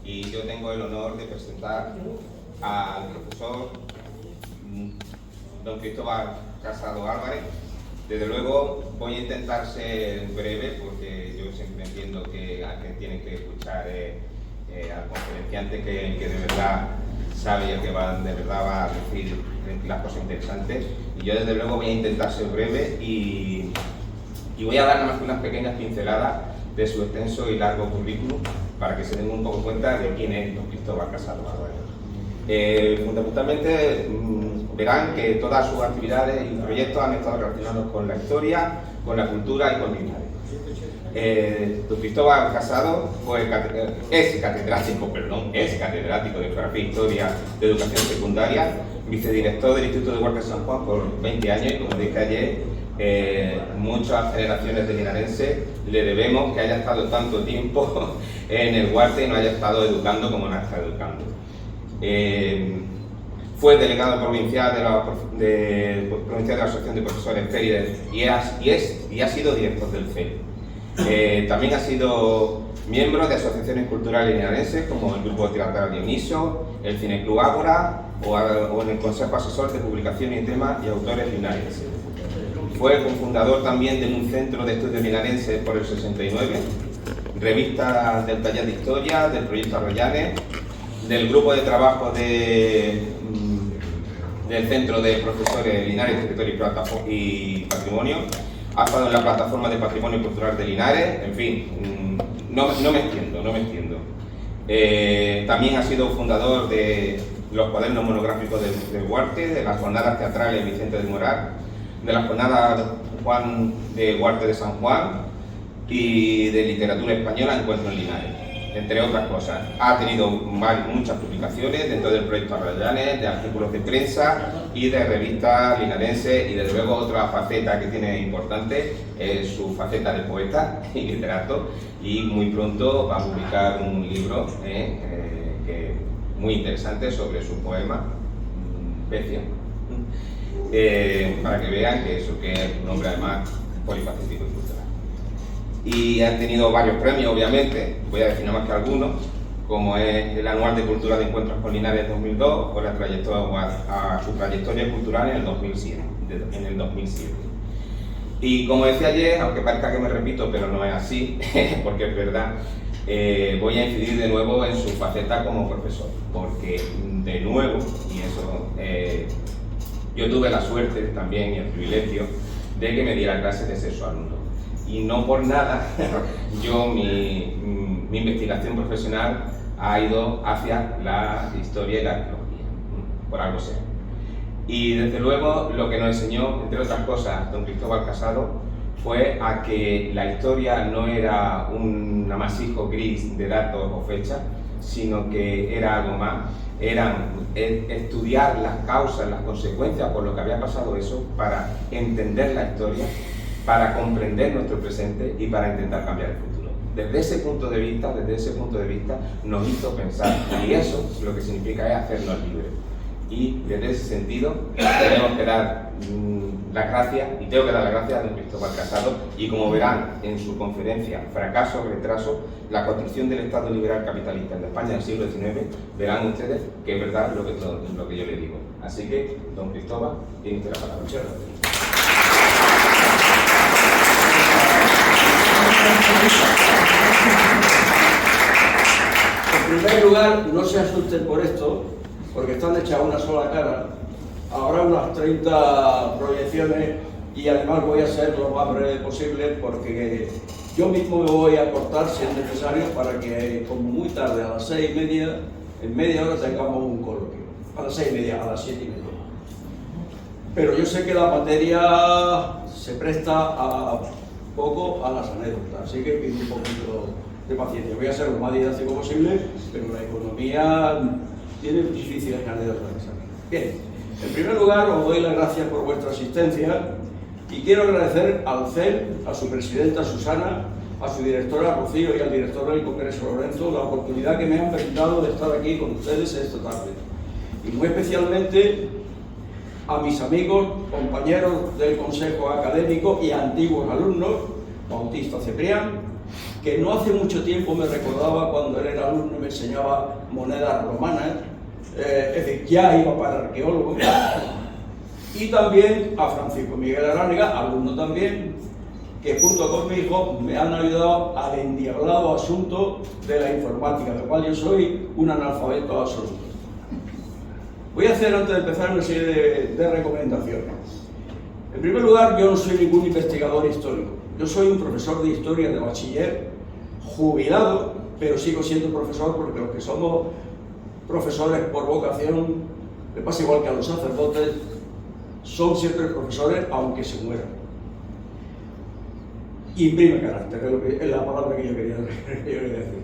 y yo tengo el honor de presentar al profesor don Cristóbal Casado Álvarez. Desde luego voy a intentar ser breve porque yo siempre entiendo que alguien tiene que escuchar al conferenciante que de verdad sabe y el que de verdad va a decir las cosas interesantes. Y yo desde luego voy a intentar ser breve y voy a dar nada más unas pequeñas pinceladas de su extenso y largo currículum para que se den un poco cuenta de quién es don Cristóbal Casado Álvarez. Fundamentalmente verán que todas sus actividades y proyectos han estado relacionados con la historia, con la cultura y con Linares. Don Cristóbal Casado es catedrático de Geografía e Historia de Educación Secundaria, vicedirector del Instituto de Huarte de San Juan por 20 años y, como dije ayer, muchas generaciones de linarenses le debemos que haya estado tanto tiempo en el Huarte y no haya estado educando como nos está educando. Fue delegado provincial de la Asociación de Profesores FERI y ha sido director del FERI. También ha sido miembro de asociaciones culturales linarenses como el Grupo Teatral Dioniso, el Cineclub Ágora o en el Consejo Asesor de Publicaciones y Temas y Autores Linarenses. Fue cofundador también de un centro de estudios linarenses por el 69, revista del Taller de Historia, del Proyecto Arroyanes, del grupo de trabajo del Centro de Profesores Linares, Territorio y Patrimonio. Ha estado en la Plataforma de Patrimonio Cultural de Linares, en fin, no me extiendo. También ha sido fundador de los cuadernos monográficos de Huarte, de las jornadas teatrales Vicente del Moral, de las jornadas Juan de Huarte de San Juan y de literatura española Encuentro en Linares, entre otras cosas. Ha tenido muchas publicaciones dentro del proyecto Arroyanes, de artículos de prensa y de revistas linarenses, y desde luego otra faceta que tiene importante es su faceta de poeta y literato, y muy pronto va a publicar un libro muy interesante sobre su poema Pecio, para que vean que es un hombre además polifacético y cultural. Y ha tenido varios premios, obviamente, voy a decir nada más que algunos, como es el Anual de Cultura de Encuentros con Linares 2002 o su trayectoria cultural en el 2007. Y como decía ayer, aunque parezca que me repito, pero no es así, porque es verdad, voy a incidir de nuevo en su faceta como profesor, porque de nuevo, y eso, yo tuve la suerte también y el privilegio de que me diera clases de sexo alumno. Y no por nada, mi investigación profesional ha ido hacia la historia y la arqueología, por algo sea. Y desde luego lo que nos enseñó, entre otras cosas, don Cristóbal Casado, fue a que la historia no era un amasijo gris de datos o fechas, sino que era algo más, era estudiar las causas, las consecuencias por lo que había pasado eso, para entender la historia, para comprender nuestro presente y para intentar cambiar el futuro. Desde ese punto de vista nos hizo pensar, y eso lo que significa es hacernos libres. Y desde ese sentido tenemos que dar las gracias, y tengo que dar las gracias a don Cristóbal Casado, y como verán en su conferencia Fracaso, Retraso, la construcción del Estado liberal capitalista en España del siglo XIX, verán ustedes que es verdad lo que yo le digo. Así que, don Cristóbal, tiene usted la palabra. Muchas gracias. En primer lugar, no se asusten por esto, porque están hechas una sola cara. Habrá unas 30 proyecciones y además voy a ser lo más breve posible porque yo mismo me voy a cortar si es necesario para que, como muy tarde, a las 6:30, en media hora tengamos un coloquio. A las 6:30, a las 7:30. Pero yo sé que la materia se presta a poco a las anécdotas, así que pido un poquito de paciencia. Voy a ser lo más didáctico posible, pero la economía tiene difíciles anécdotas. Bien, en primer lugar os doy las gracias por vuestra asistencia y quiero agradecer al CEL, a su presidenta Susana, a su directora Rocío y al director del Congreso Lorenzo la oportunidad que me han brindado de estar aquí con ustedes esta tarde. Y muy especialmente a mis amigos, compañeros del Consejo Académico y antiguos alumnos, Bautista Cebrián, que no hace mucho tiempo me recordaba cuando él era alumno y me enseñaba monedas romanas, es decir, ya iba para arqueólogo. Y también a Francisco Miguel Aránega, alumno también, que junto con mi hijo me han ayudado al endiablado asunto de la informática, del cual yo soy un analfabeto absoluto. Voy a hacer, antes de empezar, una serie de recomendaciones. En primer lugar, yo no soy ningún investigador histórico. Yo soy un profesor de historia de bachiller, jubilado, pero sigo siendo profesor porque los que somos profesores por vocación, me pasa igual que a los sacerdotes, son siempre profesores aunque se mueran. Imprime carácter, es la palabra que yo quería decir.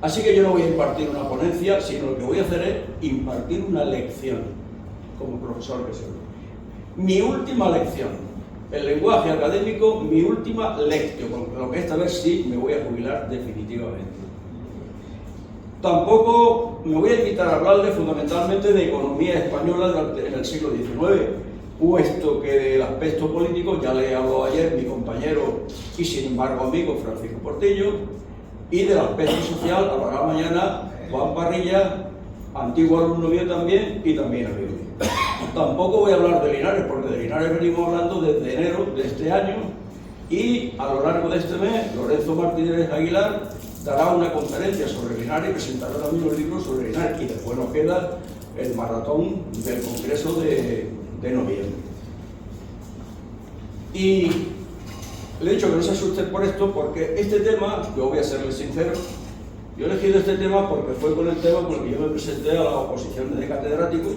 Así que yo no voy a impartir una ponencia, sino lo que voy a hacer es impartir una lección, como profesor que soy. Mi última lección, el lenguaje académico, mi última lección, con lo que esta vez sí me voy a jubilar definitivamente. Tampoco me voy a limitar a hablarle fundamentalmente de economía española en el siglo XIX, puesto que del aspecto político ya le habló ayer mi compañero y sin embargo amigo Francisco Portillo, y del aspecto social hablará mañana Juan Parrilla, antiguo alumno mío también y también amigo mío. Tampoco voy a hablar de Linares, porque de Linares venimos hablando desde enero de este año y a lo largo de este mes Lorenzo Martínez Aguilar dará una conferencia sobre Linares y presentará también los libros sobre Linares, y después nos queda el maratón del Congreso de noviembre. Y le he dicho que no se asusten por esto, porque este tema, yo voy a serles sincero, yo he elegido este tema porque fue con el tema con el que yo me presenté a la oposición de catedrático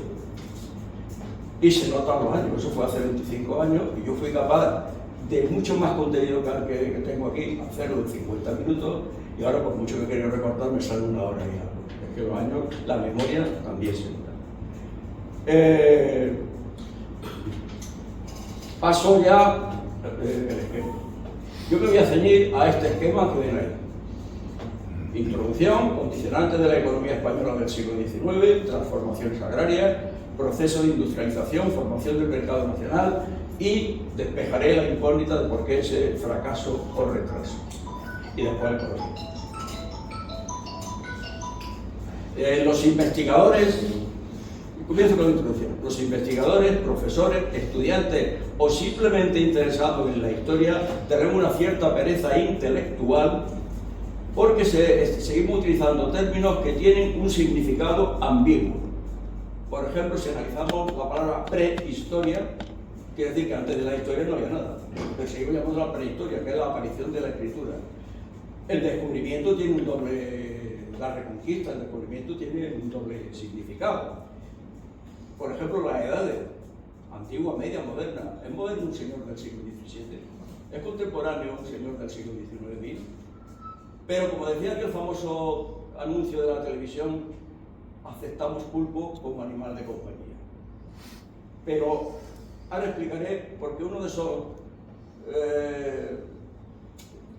y se notan los años, eso fue hace 25 años y yo fui capaz de mucho más contenido que tengo aquí, hacerlo en 50 minutos y ahora por mucho que quería recortar me sale una hora y algo. Es que los años, la memoria también se nota. Paso ya el esquema. Yo me voy a ceñir a este esquema que ven ahí. Introducción, condicionantes de la economía española del siglo XIX, transformaciones agrarias, proceso de industrialización, formación del mercado nacional y despejaré la incógnita de por qué ese fracaso o retraso. Y después el problema. Los investigadores, comienzo con la introducción, los investigadores, profesores, estudiantes o simplemente interesados en la historia tenemos una cierta pereza intelectual porque seguimos utilizando términos que tienen un significado ambiguo. Por ejemplo, si analizamos la palabra prehistoria, quiere decir que antes de la historia no había nada. Pero seguimos llamando la prehistoria, que es la aparición de la escritura. El descubrimiento tiene un doble, la reconquista, el descubrimiento tiene un doble significado. Por ejemplo, las edades, antigua, media, moderna. ¿Es moderno un señor del siglo XVII? ¿Es contemporáneo un señor del siglo XIX? Pero como decía aquel famoso anuncio de la televisión, aceptamos pulpo como animal de compañía. Pero ahora explicaré por qué uno de esos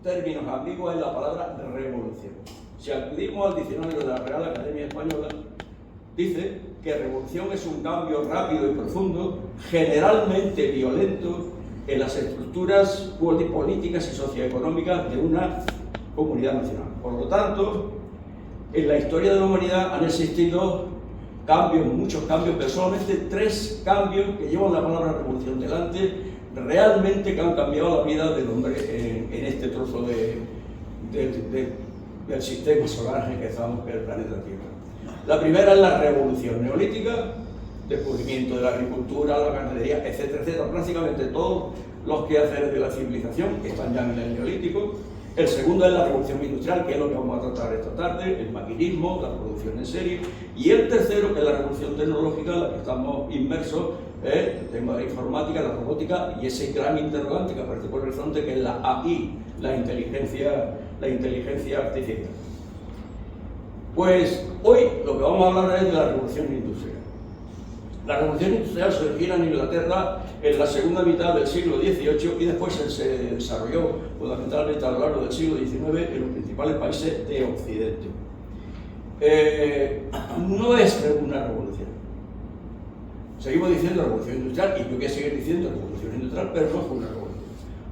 términos ambiguos es la palabra revolución. Si acudimos al diccionario de la Real Academia Española, dice que revolución es un cambio rápido y profundo, generalmente violento, en las estructuras políticas y socioeconómicas de una comunidad nacional. Por lo tanto, en la historia de la humanidad han existido cambios, muchos cambios, pero solamente 3 cambios que llevan la palabra revolución delante, realmente que han cambiado la vida del hombre en este trozo del sistema solar en el que estamos, que es el planeta Tierra. La primera es la revolución neolítica, descubrimiento de la agricultura, la ganadería, etcétera, etcétera. Prácticamente todos los quehaceres de la civilización están ya en el neolítico. El segundo es la revolución industrial, que es lo que vamos a tratar esta tarde, el maquinismo, la producción en serie. Y el tercero, que es la revolución tecnológica, en la que estamos inmersos, el tema de la informática, la robótica y ese gran interrogante que aparece por el horizonte, que es la AI, la inteligencia artificial. Pues hoy lo que vamos a hablar es de la revolución industrial. La revolución industrial se origina en Inglaterra en la segunda mitad del siglo XVIII y después se desarrolló fundamentalmente a lo largo del siglo XIX en los principales países de Occidente. No es una revolución. Seguimos diciendo revolución industrial y yo voy a seguir diciendo revolución industrial, pero no fue una revolución.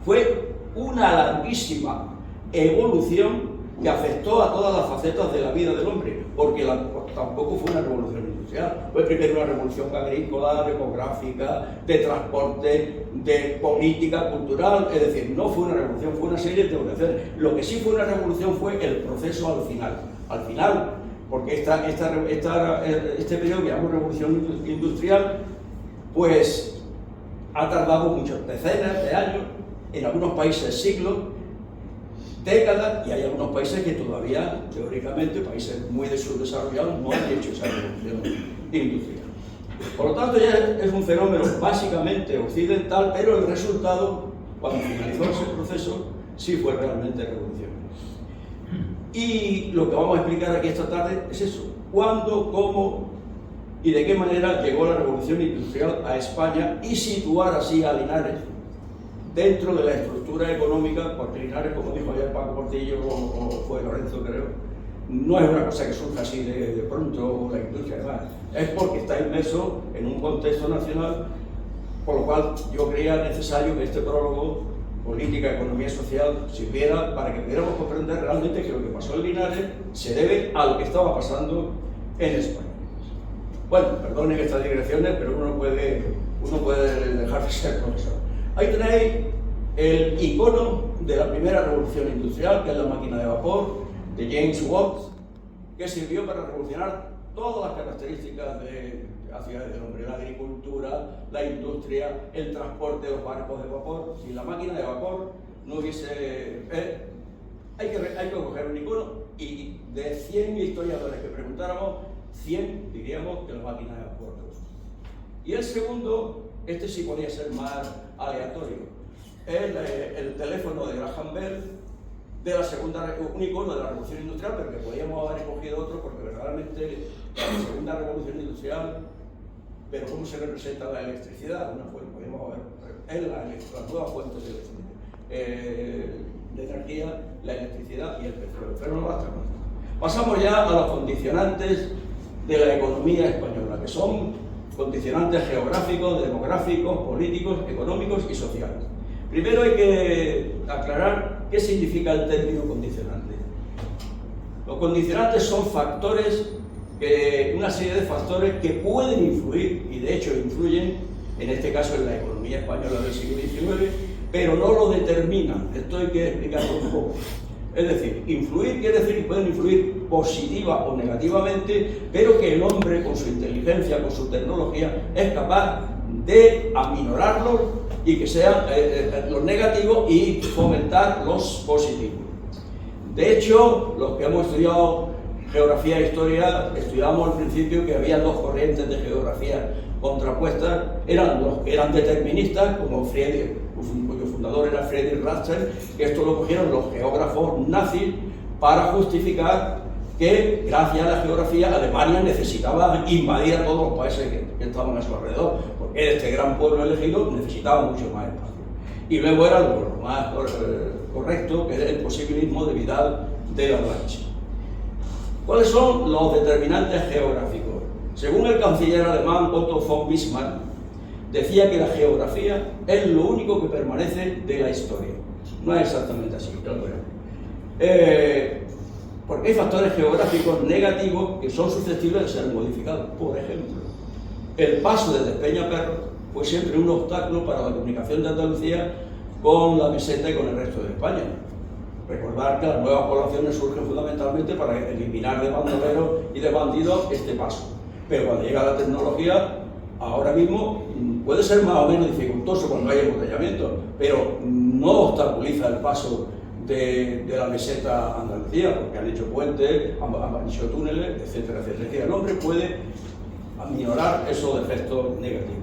Fue una larguísima evolución que afectó a todas las facetas de la vida del hombre, porque tampoco fue una revolución industrial, fue primero una revolución agrícola, demográfica, de transporte, de política, cultural, es decir, no fue una revolución, fue una serie de evoluciones. Lo que sí fue una revolución fue el proceso al final, porque este periodo que llamamos revolución industrial, pues ha tardado muchas decenas de años, en algunos países siglos, décadas, y hay algunos países que todavía, teóricamente, países muy subdesarrollados, no han hecho esa revolución industrial. Por lo tanto, ya es un fenómeno básicamente occidental, pero el resultado, cuando finalizó ese proceso, sí fue realmente revolucionario. Y lo que vamos a explicar aquí esta tarde es eso: cuándo, cómo y de qué manera llegó la revolución industrial a España, y situar así a Linares dentro de la estructura económica, porque Linares, como dijo ayer Paco Portillo, o fue Lorenzo, creo, no es una cosa que surja así de pronto, la industria además, es porque está inmerso en un contexto nacional, por lo cual yo creía necesario que este prólogo, política, economía social, sirviera para que pudiéramos comprender realmente que lo que pasó en Linares se debe a lo que estaba pasando en España. Bueno, perdonen estas digresiones, pero uno puede dejar de ser profesor. Ahí tenéis el icono de la primera revolución industrial, que es la máquina de vapor, de James Watt, que sirvió para revolucionar todas las características de actividades del hombre: la agricultura, la industria, el transporte de los barcos de vapor. Sin la máquina de vapor no hubiese... hay que coger un icono, y de 100 historiadores que preguntáramos, 100 diríamos que la máquina de vapor. Y el segundo, este sí podía ser más aleatorio, el teléfono de Graham Bell, de la segunda, un icono de la revolución industrial, pero que podíamos haber escogido otro, porque verdaderamente la segunda revolución industrial, pero ¿cómo se representa la electricidad? Una fuente, podíamos haber, las nuevas fuentes de energía, la electricidad y el petróleo, pero no basta con esto. Pasamos ya a los condicionantes de la economía española, que son condicionantes geográficos, demográficos, políticos, económicos y sociales. Primero hay que aclarar qué significa el término condicionante. Los condicionantes son factores, una serie de factores que pueden influir, y de hecho influyen, en este caso en la economía española del siglo XIX, pero no lo determinan. Esto hay que explicarlo un poco. Es decir, influir quiere decir que pueden influir positiva o negativamente, pero que el hombre, con su inteligencia, con su tecnología, es capaz de aminorarlos y que sean los negativos y fomentar los positivos. De hecho, los que hemos estudiado geografía e historia, estudiamos al principio que había dos corrientes de geografía contrapuestas. Eran los que eran deterministas, como Friedrich, cuyo fundador era Friedrich Ratzel, que esto lo cogieron los geógrafos nazis para justificar que, gracias a la geografía, Alemania necesitaba invadir a todos los países que estaban a su alrededor, porque este gran pueblo elegido necesitaba mucho más espacio. Y luego era lo más correcto, que era el posibilismo de Vidal de la Blanche. ¿Cuáles son los determinantes geográficos? Según el canciller alemán Otto von Bismarck, decía que la geografía es lo único que permanece de la historia. No es exactamente así, ya lo verán. Porque hay factores geográficos negativos que son susceptibles de ser modificados. Por ejemplo, el paso de Despeñaperros fue siempre un obstáculo para la comunicación de Andalucía con la meseta y con el resto de España. Recordar que las nuevas poblaciones surgen fundamentalmente para eliminar de bandoleros y de bandidos este paso. Pero cuando llega la tecnología, ahora mismo puede ser más o menos dificultoso cuando hay embotellamiento, pero no obstaculiza el paso de la meseta a Andalucía, porque han hecho puentes, han hecho túneles, etcétera, etcétera. Es decir, el hombre puede aminorar esos efectos negativos.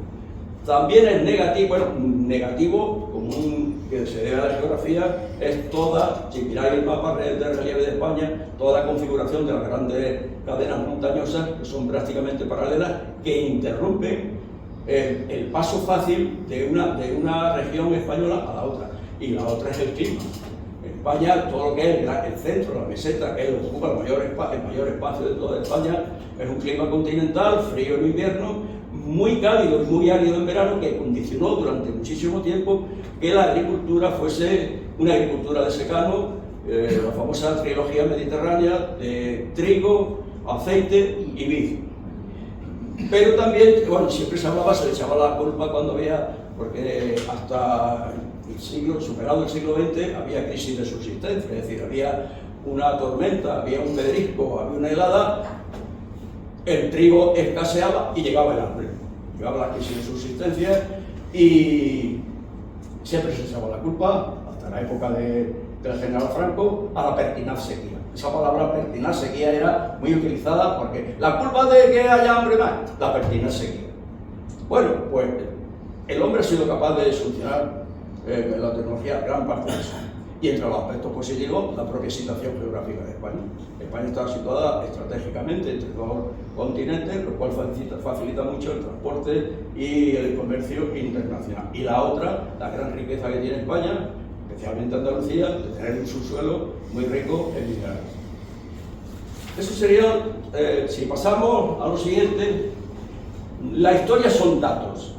También es negativo, bueno, negativo común que se debe a la geografía, es toda, si miráis el mapa de relieve de España, toda la configuración de las grandes cadenas montañosas, que son prácticamente paralelas, que interrumpen el paso fácil de una región española a la otra. Y la otra es el clima. En España, todo lo que es el centro, la meseta, que ocupa el mayor espacio de toda España, es un clima continental, frío en invierno, muy cálido y muy árido en verano, que condicionó durante muchísimo tiempo que la agricultura fuese una agricultura de secano, la famosa trilogía mediterránea de trigo, aceite y vid. Pero también, bueno, siempre se hablaba, se le echaba la culpa cuando había, porque hasta el siglo, superado el siglo XX, había crisis de subsistencia, es decir, había una tormenta, había un pedrisco, había una helada, el trigo escaseaba y llegaba el hambre. Llegaba la crisis de subsistencia y siempre se echaba la culpa, hasta la época del general Franco, a la pertinaz sequía. Esa palabra pertinaz sequía era muy utilizada porque la culpa de que haya hambre más, la pertinaz sequía. Bueno, pues el hombre ha sido capaz de solucionar la tecnología gran parte de eso. Y entre los aspectos positivos, la propia situación geográfica de España. España está situada estratégicamente entre dos continentes, lo cual facilita mucho el transporte y el comercio internacional. Y la otra, la gran riqueza que tiene España, especialmente Andalucía, de tener un subsuelo muy rico en minerales. Eso sería, si pasamos a lo siguiente, la historia son datos.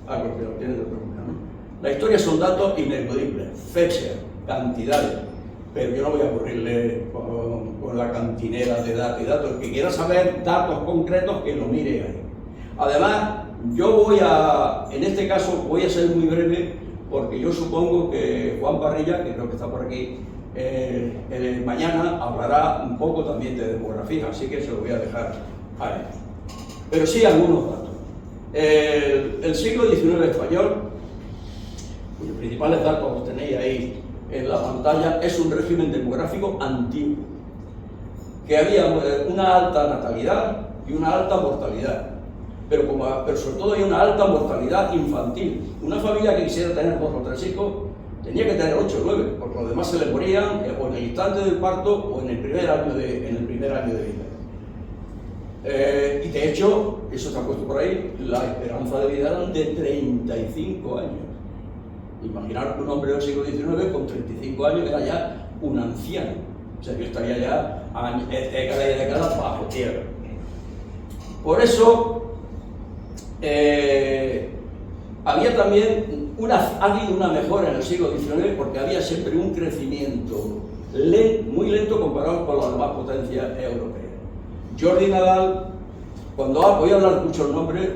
Algo que lo tienen de pregunta, ¿no? La historia son datos ineludibles, fechas, cantidades, pero yo no voy a aburrirle con la cantinera de datos y datos. El que quiera saber datos concretos, que lo mire ahí. Además, yo en este caso, voy a ser muy breve, porque yo supongo que Juan Parrilla, que creo que está por aquí, mañana hablará un poco también de demografía, así que se lo voy a dejar a él. Pero sí algunos datos. El siglo XIX español, cuyos principales datos los tenéis ahí en la pantalla, es un régimen demográfico antiguo, que había una alta natalidad y una alta mortalidad, pero sobre todo hay una alta mortalidad infantil. Una familia que quisiera tener 2 o 3 hijos tenía que tener 8 o 9, porque los demás se le morían o en el instante del parto o en el primer año de vida. Y de hecho, eso se ha puesto por ahí, la esperanza de vida eran de 35 años. Imaginar que un hombre del siglo XIX con 35 años era ya un anciano. O sea, que estaría ya décadas y décadas bajo tierra. Por eso, había también ha habido una mejora en el siglo XIX porque había siempre un crecimiento muy lento comparado con las demás potencias europeas. Jordi Nadal, voy a hablar muchos nombres,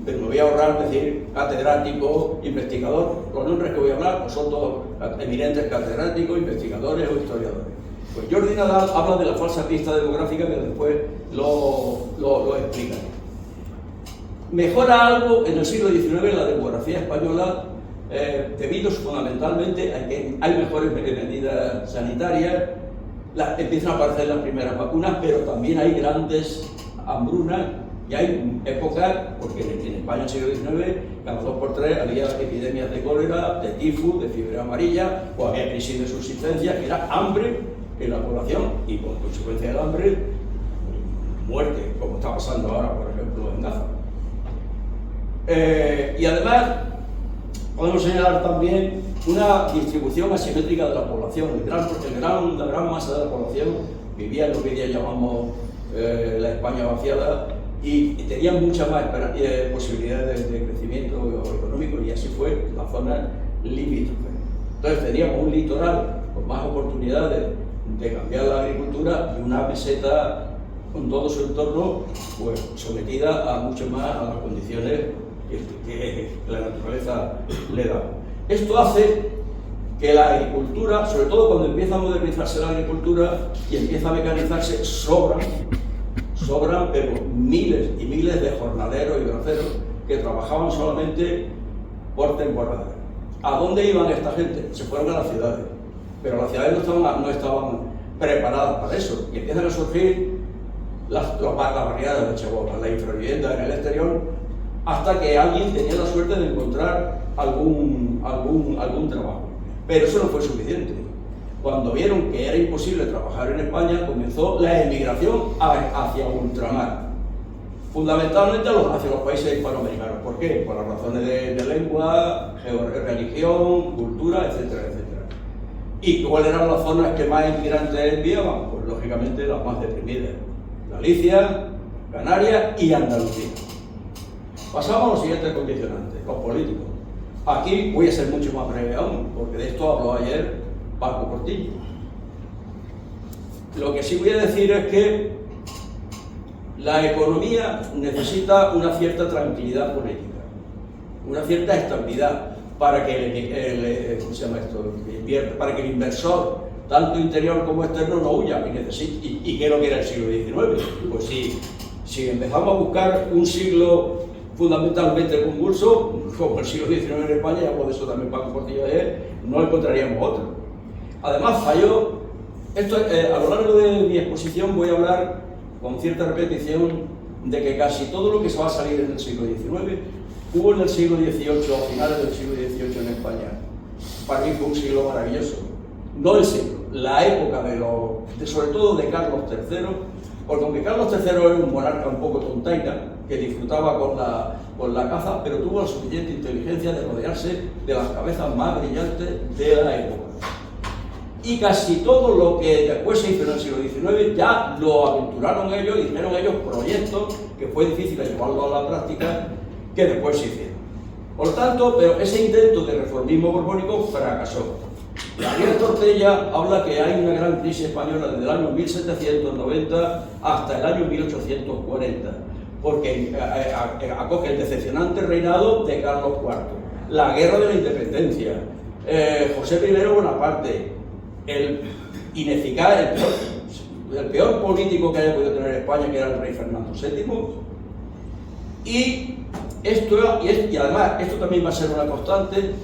pero me voy a ahorrar decir catedrático, investigador. Los nombres que voy a hablar pues son todos eminentes catedráticos, investigadores o historiadores. Pues Jordi Nadal habla de la falsa pista demográfica, que después lo explica. Mejora algo en el siglo XIX la demografía española, debido fundamentalmente a que hay mejores medidas sanitarias, empiezan a aparecer las primeras vacunas, pero también hay grandes hambrunas y hay épocas, porque en España en el siglo XIX, cada 2 por 3 había epidemias de cólera, de tifus, de fiebre amarilla, o había crisis de subsistencia, que era hambre en la población y por consecuencia del hambre, muerte, como está pasando ahora, por ejemplo, en Gaza. Y además, podemos señalar también una distribución asimétrica de la población. La gran masa de la población vivía en lo que hoy día llamamos la España vaciada y tenían muchas más posibilidades de crecimiento económico, y así fue la zona limítrofe. Entonces teníamos un litoral con más oportunidades de cambiar la agricultura y una meseta con todo su entorno pues, sometida a mucho más a las condiciones que la naturaleza le da. Esto hace que la agricultura, sobre todo cuando empieza a modernizarse la agricultura y empieza a mecanizarse, sobran pero miles y miles de jornaleros y braceros que trabajaban solamente por temporada. ¿A dónde iban esta gente? Se fueron a las ciudades, pero las ciudades no estaban preparadas para eso, y empiezan a surgir las barriadas de Chihuahua, la infravivienda en el exterior, hasta que alguien tenía la suerte de encontrar algún trabajo. Pero eso no fue suficiente. Cuando vieron que era imposible trabajar en España, comenzó la emigración hacia ultramar, fundamentalmente hacia los países hispanoamericanos. ¿Por qué? Por las razones de lengua, religión, cultura, etcétera, etcétera. ¿Y cuáles eran las zonas que más inmigrantes enviaban? Pues lógicamente las más deprimidas: Galicia, Canarias y Andalucía. Pasamos a los siguientes condicionantes, los políticos. Aquí voy a ser mucho más breve aún, porque de esto habló ayer Paco Portillo. Lo que sí voy a decir es que la economía necesita una cierta tranquilidad política, una cierta estabilidad para que ¿cómo se llama esto? Para que el inversor, tanto interior como externo, no huya y que no quiera el siglo XIX. Pues si empezamos a buscar un siglo fundamentalmente convulso, como el siglo XIX en España, ya por eso también Paco Portillo no encontraríamos otro. Además falló, a lo largo de mi exposición voy a hablar con cierta repetición de que casi todo lo que se va a salir en el siglo XIX hubo en el siglo XVIII, a finales del siglo XVIII en España. Para mí fue un siglo maravilloso. No el siglo, la época sobre todo de Carlos III, porque aunque Carlos III era un monarca un poco tontaina, que disfrutaba con la caza, pero tuvo la suficiente inteligencia de rodearse de las cabezas más brillantes de la época. Y casi todo lo que después se hizo en el siglo XIX ya lo aventuraron ellos, hicieron ellos proyectos que fue difícil llevarlo a la práctica, que después se hicieron. Por lo tanto, pero ese intento de reformismo borbónico fracasó. Daniel Tortella habla que hay una gran crisis española desde el año 1790 hasta el año 1840, porque acoge el decepcionante reinado de Carlos IV, la guerra de la independencia, José I Bonaparte, el ineficaz, el peor político que haya podido tener España, que era el rey Fernando VII, y además esto también va a ser una constante.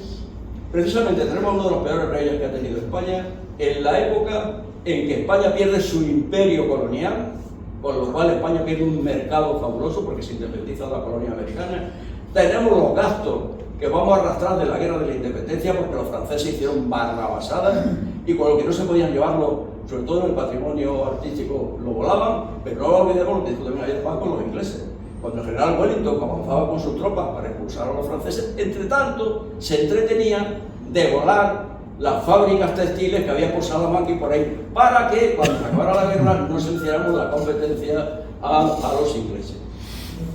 Precisamente tenemos uno de los peores reyes que ha tenido España en la época en que España pierde su imperio colonial, con lo cual España pierde un mercado fabuloso porque se independiza de la colonia americana. Tenemos los gastos que vamos a arrastrar de la guerra de la independencia porque los franceses hicieron barrabasadas y con lo que no se podían llevarlo, sobre todo en el patrimonio artístico, lo volaban, pero no olvidemos lo que dijo también ayer Paco, los ingleses. Cuando el general Wellington avanzaba con sus tropas para expulsar a los franceses, entre tanto se entretenía de volar las fábricas textiles que había por Salamanca y por ahí, para que cuando se acabara la guerra no se hiciéramos la competencia a los ingleses.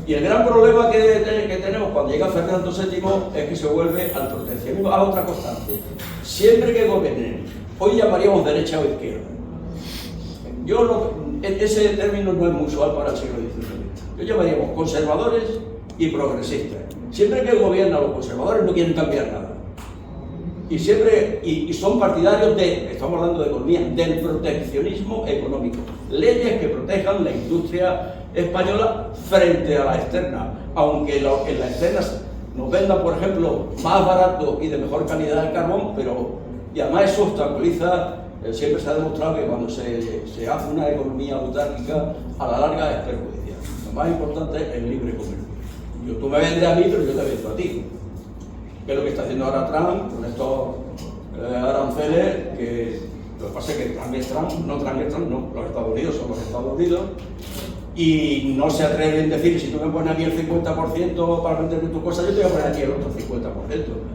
Y el gran problema que tenemos cuando llega Fernando VII es que se vuelve al proteccionismo, a otra constante. Siempre que gobiernen, hoy llamaríamos derecha o izquierda. Ese término no es muy usual para el siglo XIX. Yo llamaríamos conservadores y progresistas. Siempre que gobiernan los conservadores no quieren cambiar nada. Y son partidarios estamos hablando de economía, del proteccionismo económico. Leyes que protejan la industria española frente a la externa. Aunque en la externa nos vendan, por ejemplo, más barato y de mejor calidad el carbón, y además eso obstaculiza, siempre se ha demostrado que cuando se hace una economía autárquica, a la larga es perjudicial. Lo más importante es el libre comercio. Tú me vendes a mí, pero yo te vendo a ti. Que es lo que está haciendo ahora Trump con estos aranceles, que lo que pasa es que Trump es Trump, no, los Estados Unidos son los Estados Unidos, y no se atreven a decir, si tú me pones aquí el 50% para venderme tus cosas, yo te voy a poner aquí el otro 50%,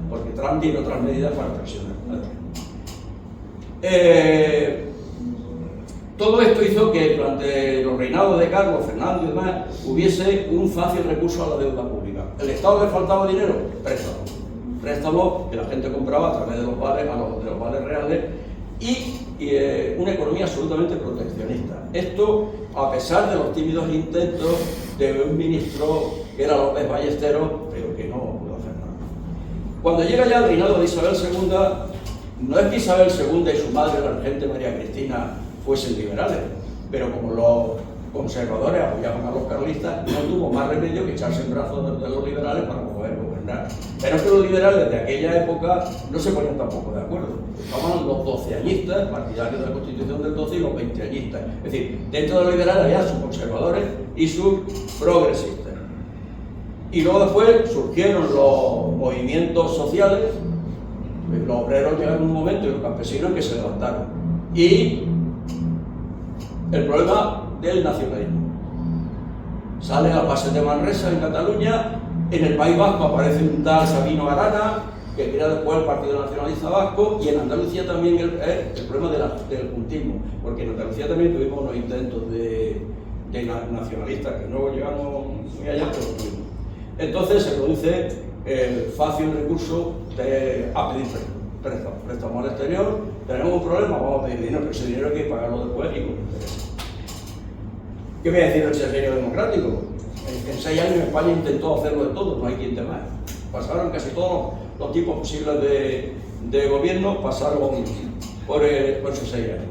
porque Trump tiene otras medidas para presionar. Todo esto hizo que durante los reinados de Carlos, Fernando y demás, hubiese un fácil recurso a la deuda pública. ¿El Estado le faltaba dinero? Préstamos que la gente compraba a través de los vales reales y una economía absolutamente proteccionista. Esto a pesar de los tímidos intentos de un ministro que era López Ballesteros, pero que no pudo hacer nada. Cuando llega ya el reinado de Isabel II, no es que Isabel II y su madre, la regente María Cristina, fuesen liberales, pero como los conservadores apoyaban a los carlistas, no tuvo más remedio que echarse en brazos de los liberales para poder gobernar. Pero es que los liberales de aquella época no se ponían tampoco de acuerdo. Estaban los doceañistas, partidarios de la Constitución del 12, y los veinteañistas. Es decir, dentro de los liberales había sus conservadores y sus progresistas. Y luego después surgieron los movimientos sociales, los obreros llegaron un momento y los campesinos que se levantaron. Y el problema del nacionalismo. Sale a la base de Manresa, en Cataluña. En el País Vasco aparece un tal Sabino Arana, que crea después el Partido Nacionalista Vasco, y en Andalucía también el problema del juntismo, porque en Andalucía también tuvimos unos intentos de nacionalistas que no llegamos muy allá, pero tuvimos. Entonces se produce el fácil recurso a pedir préstamos al exterior, tenemos un problema, vamos a pedir dinero, pero ese dinero hay que pagarlo después y con interés. ¿Qué voy a decir del sexenio democrático? En 6 años España intentó hacerlo de todo, no hay quien te más. Pasaron casi todos los tipos posibles de gobierno, pasaron por esos 6 años.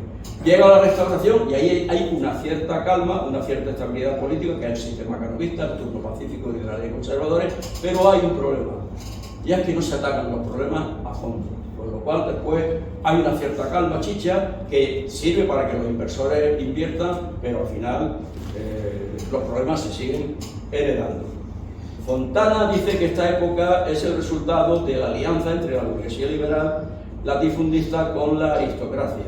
Llega la restauración y ahí hay una cierta calma, una cierta estabilidad política, que es el sistema canovista, el turno pacífico de liberales y conservadores, pero hay un problema, y es que no se atacan los problemas a fondo, con lo cual después hay una cierta calma chicha que sirve para que los inversores inviertan, pero al final los problemas se siguen heredando. Fontana dice que esta época es el resultado de la alianza entre la burguesía liberal latifundista con la aristocracia.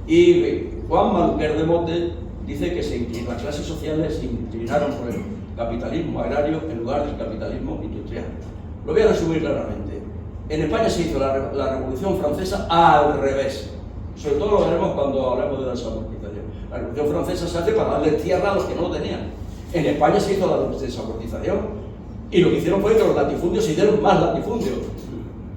Y Juan Maluquer de Mote dice que las clases sociales se inclinaron por el capitalismo agrario en lugar del capitalismo industrial. Lo voy a resumir claramente. En España se hizo la Revolución Francesa al revés. Sobre todo lo veremos cuando hablemos de la desamortización. La Revolución Francesa se hace para darle tierra a los que no lo tenían. En España se hizo la desamortización. Y lo que hicieron fue que los latifundios se hicieron más latifundios,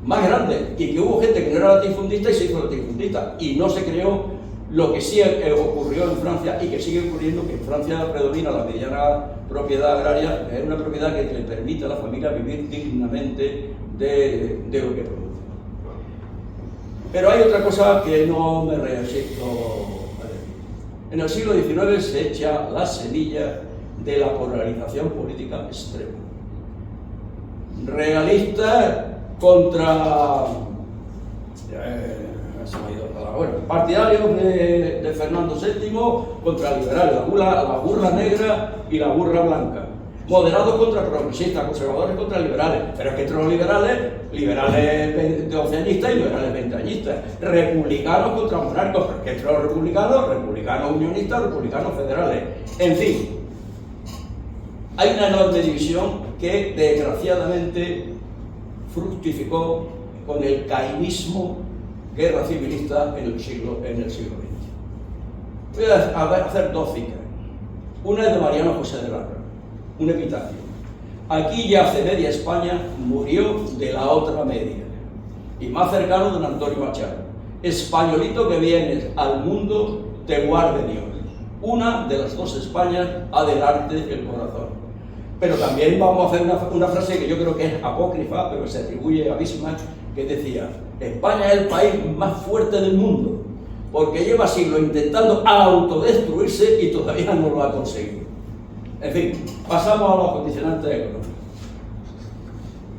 más grandes, y que hubo gente que no era latifundista y se hizo latifundista, y no se creó lo que sí ocurrió en Francia y que sigue ocurriendo, que en Francia predomina la mediana propiedad agraria, que es una propiedad que le permite a la familia vivir dignamente de lo que produce. Pero hay otra cosa que no me resisto a decir. En el siglo XIX se echa la semilla de la polarización política extrema. Realistas contra partidarios de Fernando VII contra liberales, la burra negra y la burra blanca. Moderados contra progresistas, conservadores contra liberales. Pero es que entre los liberales de onceañistas y liberales veinteañistas. Republicanos contra monarcos, pero es que entre los republicanos unionistas, republicanos federales. En fin, hay una enorme división que desgraciadamente fructificó con el cainismo guerra civilista en el siglo XX. Voy a hacer 2 citas. Una es de Mariano José de Larra, un epitafio. Aquí yace media España, murió de la otra media. Y más cercano, don Antonio Machado. Españolito que vienes al mundo, te guarde Dios. Una de las 2 Españas ha de darte el corazón. Pero también vamos a hacer una frase que yo creo que es apócrifa, pero que se atribuye a Bismarck, que decía: España es el país más fuerte del mundo, porque lleva siglos intentando autodestruirse y todavía no lo ha conseguido. En fin, pasamos a los condicionantes económicos.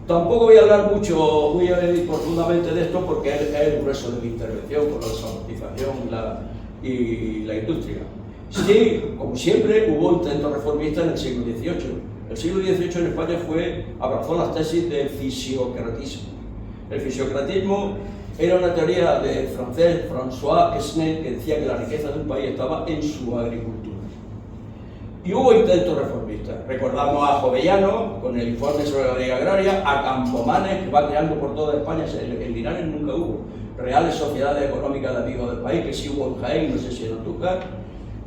Tampoco voy a hablar mucho, muy profundamente de esto, porque es el grueso de mi intervención con la desamortización y la industria. Sí, como siempre, hubo intentos reformistas en el siglo XVIII. El siglo XVIII en España abrazó las tesis del fisiocratismo. El fisiocratismo era una teoría de François Quesnay, que decía que la riqueza de un país estaba en su agricultura. Y hubo intentos reformistas. Recordamos a Jovellano con el informe sobre la ley agraria, a Campomanes, que va creando por toda España. En Linares nunca hubo reales sociedades económicas de amigos del país, que sí hubo en Jaén, no sé si en Andújar,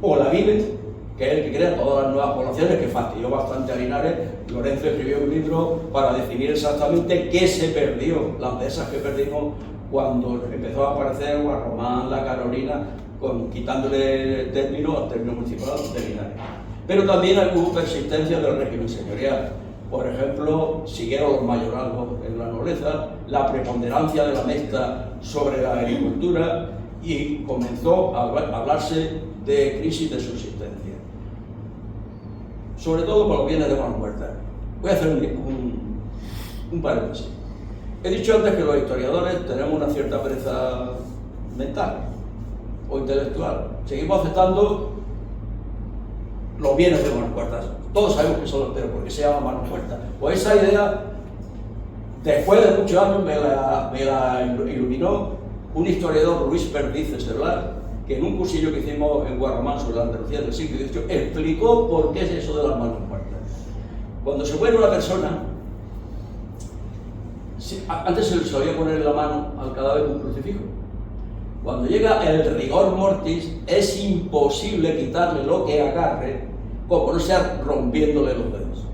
o la Vive, que es el que crea todas las nuevas poblaciones, que fastidió bastante a Linares. Lorenzo escribió un libro para definir exactamente qué se perdió, las dehesas que perdimos cuando empezó a aparecer Guarromán, La Carolina, quitándole el término al término municipal de Linares. Pero también hubo persistencia del régimen señorial. Por ejemplo, siguieron los mayorazgos en la nobleza, la preponderancia de la mesta sobre la agricultura, y comenzó a hablarse de crisis de subsistencia. Sobre todo con los bienes de mano muerta. Voy a hacer un paréntesis. He dicho antes que los historiadores tenemos una cierta pereza mental o intelectual. Seguimos aceptando los bienes de manos muertas. Todos sabemos que son los, pero porque se llama manos muertas. Pues esa idea, después de muchos años, me la iluminó un historiador, Luis Perdiz Esteblar, que en un cursillo que hicimos en Guarromán sobre la Andalucía del siglo XVIII explicó por qué es eso de las manos muertas. Cuando se muere una persona, antes se le solía poner en la mano al cadáver un crucifijo. Cuando llega el rigor mortis, es imposible quitarle lo que agarre, como no sea rompiéndole los dedos.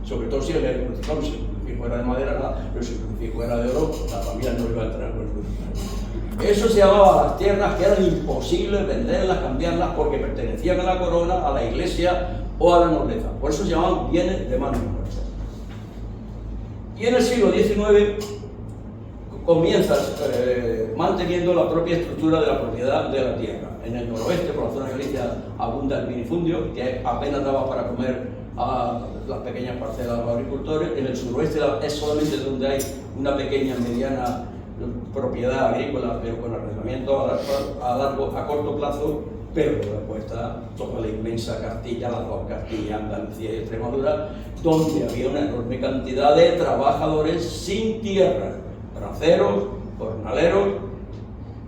Sobre todo si el crucifijo, si el crucifijo era de madera, nada, pero si el crucifijo era de oro, la familia no iba a entrar con el crucifijo. Eso se llamaba las tierras que eran imposibles venderlas, cambiarlas, porque pertenecían a la corona, a la iglesia o a la nobleza. Por eso se llamaban bienes de mano muerta. Y en el siglo XIX comienza manteniendo la propia estructura de la propiedad de la tierra. En el noroeste, por la zona de Galicia, abunda el minifundio, que apenas daba para comer a las pequeñas parcelas de los agricultores. En el suroeste es solamente donde hay una pequeña, mediana propiedad agrícola, pero con arrendamiento a corto plazo, pero después está toda la inmensa Castilla, las dos Castillas, Andalucía y Extremadura, donde había una enorme cantidad de trabajadores sin tierra, braceros, jornaleros,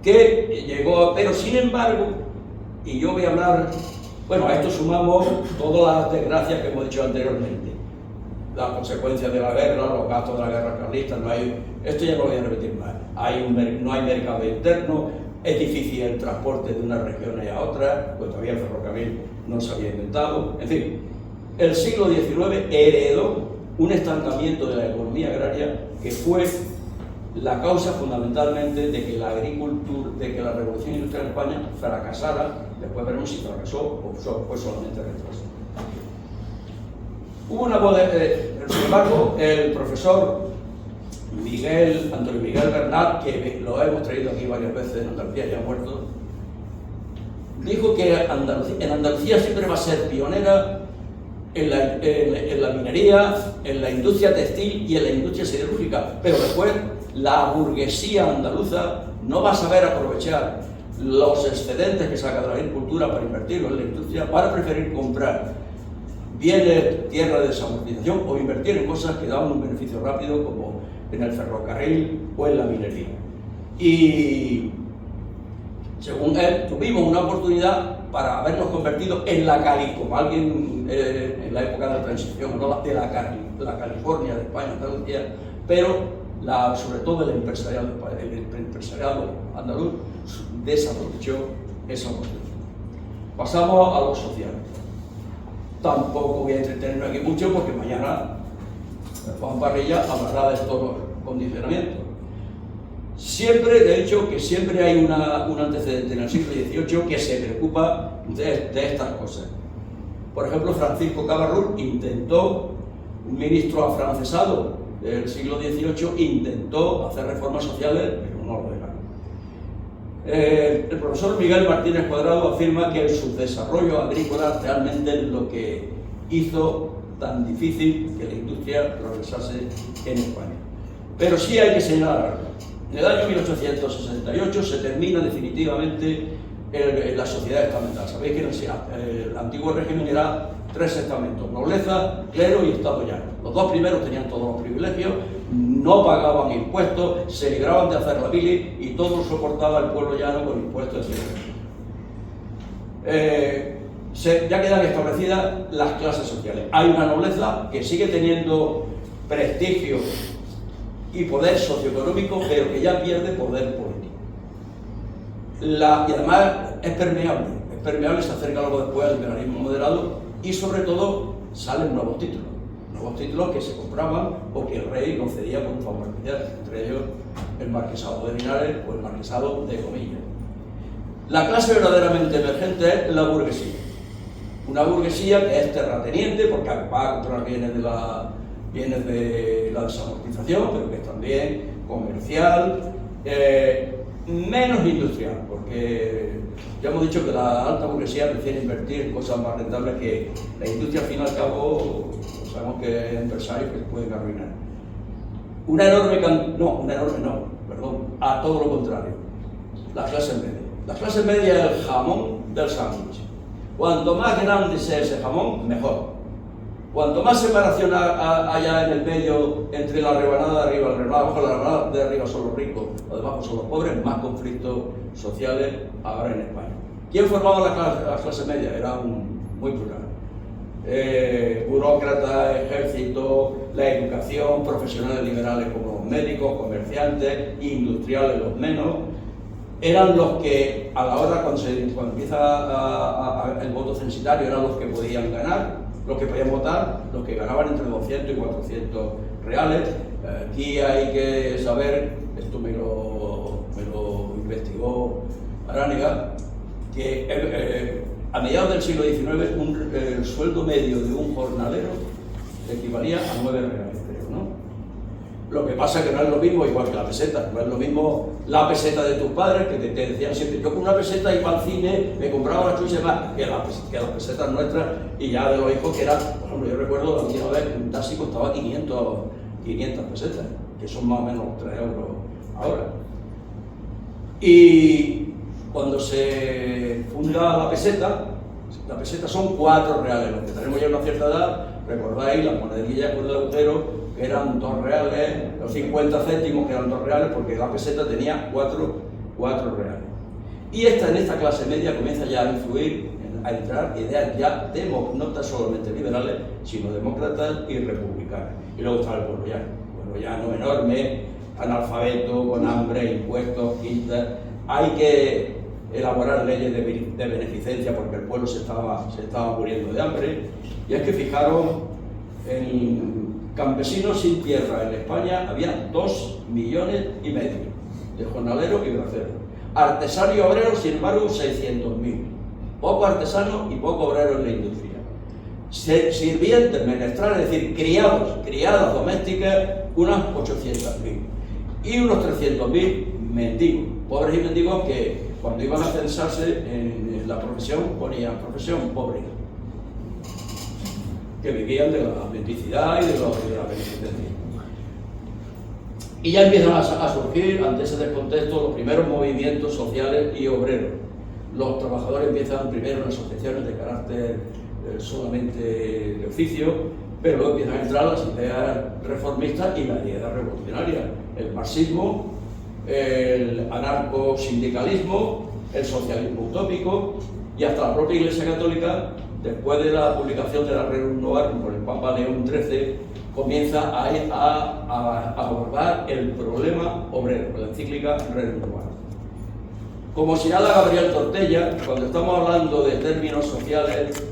que llegó, pero sin embargo, y yo voy a hablar, bueno, a esto sumamos todas las desgracias que hemos dicho anteriormente, las consecuencias de la guerra, los gastos de la guerra carlista, esto ya no lo voy a repetir más, no hay mercado interno, es difícil el transporte de unas regiones a otras, pues todavía el ferrocarril no se había inventado, en fin, el siglo XIX heredó un estancamiento de la economía agraria que fue la causa fundamentalmente de que la agricultura, de que la revolución industrial en España fracasara. Después veremos si fracasó o fue solamente retraso. Hubo una sin embargo, el profesor Antonio Miguel Bernal, que lo hemos traído aquí varias veces en Andalucía, ya muerto, dijo que en Andalucía siempre va a ser pionera en la minería, en la industria textil y en la industria siderúrgica, pero después la burguesía andaluza no va a saber aprovechar los excedentes que saca de la agricultura para invertirlo en la industria, para preferir comprar bienes, tierra de desamortización o invertir en cosas que daban un beneficio rápido, como en el ferrocarril o en la minería. Y según él, tuvimos una oportunidad para habernos convertido en la Cali, como alguien en la época de la transición, no de la California de España, Andalucía, pero sobre todo el empresariado andaluz desaprovechó esa oportunidad. Pasamos a lo social. Tampoco voy a entretenerme aquí mucho porque mañana Juan Parrilla hablará de estos condicionamientos. Siempre, de hecho, que siempre hay un antecedente en el siglo XVIII que se preocupa de estas cosas. Por ejemplo, Francisco Cabarrús intentó, un ministro afrancesado del siglo XVIII, intentó hacer reformas sociales, pero no lo dejaron. El profesor Miguel Martínez Cuadrado afirma que el subdesarrollo agrícola realmente es lo que hizo tan difícil que la industria progresase en España. Pero sí hay que señalar algo. En el año 1868 se termina definitivamente la sociedad estamental. Sabéis que el antiguo régimen era 3 estamentos: nobleza, clero y estado llano. Los 2 primeros tenían todos los privilegios, no pagaban impuestos, se libraban de hacer la bilis y todo lo soportaba el pueblo llano con impuestos, etc. Ya quedan establecidas las clases sociales. Hay una nobleza que sigue teniendo prestigio y poder socioeconómico, pero que ya pierde poder político. Y además es permeable, se acerca luego después al liberalismo moderado y sobre todo salen nuevos títulos que se compraban o que el rey concedía con favor especial, entre ellos el marquesado de Linares o el marquesado de Comillas. La clase verdaderamente emergente es la burguesía. Una burguesía que es terrateniente porque va a comprar bienes de la desamortización, pero que es también comercial, menos industrial, porque ya hemos dicho que la alta burguesía prefiere invertir en cosas más rentables que la industria. Al fin y al cabo, sabemos que hay empresarios que se pueden arruinar. A todo lo contrario, las clases medias. Las clases medias es el jamón del sándwich. Cuanto más grande sea ese jamón, mejor. Cuanto más separación haya en el medio entre la rebanada de arriba y la rebanada de abajo, la rebanada de arriba son los ricos, los de abajo son los pobres, más conflictos sociales habrá en España. ¿Quién formaba las clases medias? Era muy plural. Burócratas, ejército, la educación, profesionales liberales como los médicos, comerciantes, industriales los menos, eran los que a la hora cuando empieza el voto censitario eran los que podían ganar, los que podían votar, los que ganaban entre 200 y 400 reales. Aquí hay que saber, esto me lo me lo investigó Aránega, que a mediados del siglo XIX el sueldo medio de un jornalero equivalía a 9 reales, creo, ¿no? Lo que pasa es que no es lo mismo, igual que la peseta, no es lo mismo la peseta de tus padres, que te decían siempre, yo con una peseta iba al cine, me compraba la chucha y más, que las pesetas nuestras, y ya de los hijos que eran, por ejemplo, yo recuerdo la última vez que un taxi costaba 500 pesetas, que son más o menos 3 euros ahora. Y cuando se funda la peseta son 4 reales, los que tenemos ya una cierta edad, recordáis las monedillas con el agujero, que eran 2 reales, los 50 céntimos que eran 2 reales, porque la peseta tenía 4 reales. Y en esta clase media comienza ya a influir, a entrar ideas ya no tan solamente liberales, sino demócratas y republicanas. Y luego está el pueblo llano enorme, analfabeto, con hambre, impuestos, quintas. Hay que elaborar leyes de beneficencia porque el pueblo se estaba muriendo de hambre. Y es que fijaros, en campesinos sin tierra en España había 2,5 millones de jornaleros y braceros. Artesanos y obreros, sin embargo, 600.000. Poco artesanos y poco obreros en la industria. Sirvientes, menestrales, es decir, criadas domésticas, unas 800.000. Y unos 300.000 mendigos, pobres y mendigos que cuando iban a censarse en la profesión ponían profesión pobre, que vivían de la mendicidad y de la beneficencia. Y ya empiezan a surgir, ante ese descontexto, los primeros movimientos sociales y obreros. Los trabajadores empiezan primero en asociaciones de carácter solamente de oficio, pero luego empiezan a entrar las ideas reformistas y las ideas revolucionarias. El marxismo, el anarcosindicalismo, el socialismo utópico y hasta la propia Iglesia Católica, después de la publicación de la Rerum Novarum por el Papa León XIII, comienza a abordar el problema obrero, la encíclica Rerum Novarum. Como señala Gabriel Tortella, cuando estamos hablando de términos sociales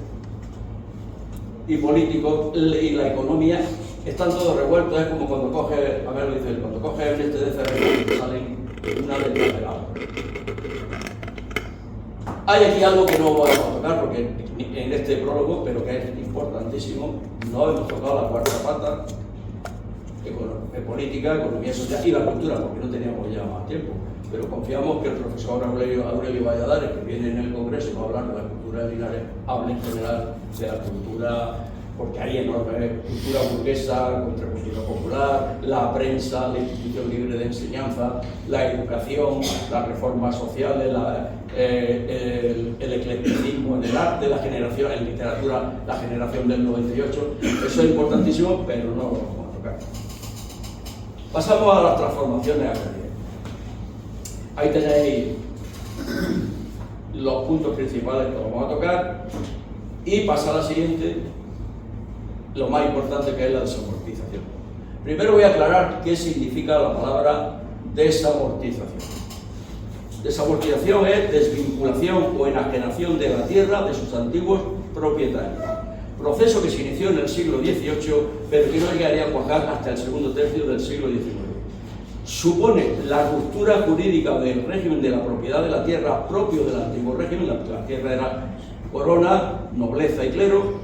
y políticos y la economía, están todos revueltos. Es como cuando coges, a ver lo dice él, cuando coges el este de cerveza y salen una letra de lado. Hay aquí algo que no vamos a tocar porque en este prólogo, pero que es importantísimo. No hemos tocado la cuarta pata, política, economía social y la cultura, porque no teníamos ya más tiempo. Pero confiamos que el profesor Aurelio Valladares, que viene en el Congreso a hablar de la cultura de Linares, hable en general de la cultura, porque hay enorme cultura burguesa, contracultura popular, la prensa, la institución libre de enseñanza, la educación, las reformas sociales, el eclecticismo en el arte, la generación en literatura, la generación del 98. Eso es importantísimo, pero no lo vamos a tocar. Pasamos a las transformaciones agrarias. Ahí tenéis los puntos principales que vamos a tocar y pasa a la siguiente, lo más importante, que es la desamortización. Primero voy a aclarar qué significa la palabra desamortización. Desamortización es desvinculación o enajenación de la tierra de sus antiguos propietarios. Proceso que se inició en el siglo XVIII, pero que no llegaría a cuajar hasta el segundo tercio del siglo XIX. Supone la ruptura jurídica del régimen de la propiedad de la tierra propio del antiguo régimen. La tierra era corona, nobleza y clero,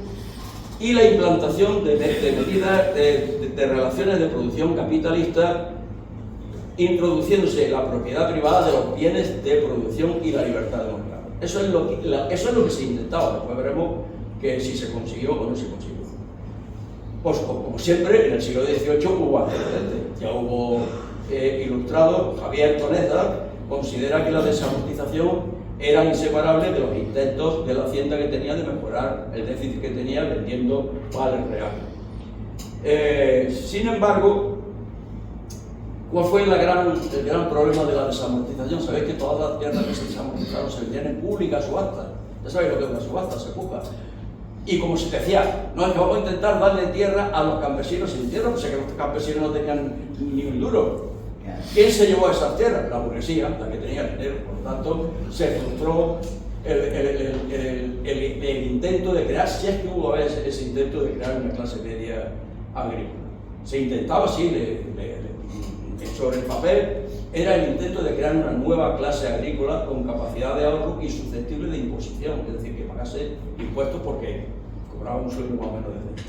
y la implantación de medidas de relaciones de producción capitalista, introduciéndose la propiedad privada de los bienes de producción y la libertad de mercado. Eso es lo que se intentaba. Después veremos que si se consiguió o no se consiguió. Pues como siempre, en el siglo XVIII hubo antecedentes. Ya hubo ilustrado, Javier Toneda considera que la desamortización era inseparable de los intentos de la Hacienda que tenía de mejorar el déficit que tenía vendiendo vales reales. Sin embargo, ¿cuál fue el gran problema de la desamortización? Sabéis que todas las tierras que se desamortizaron se vendían en pública subasta. Ya sabéis lo que es una subasta, se puja. Y como se decía, no, es que vamos a intentar darle tierra a los campesinos sin tierra, pues es que los campesinos no tenían ni un duro. ¿Quién se llevó a esas tierras? La burguesía, la que tenía dinero. Por lo tanto, se frustró el intento de crear, si es que hubo ese intento de crear una clase media agrícola. Se intentaba, sí, sobre el papel, era el intento de crear una nueva clase agrícola con capacidad de ahorro y susceptible de imposición, es decir, que pagase impuestos porque cobraba un sueldo más o menos decente.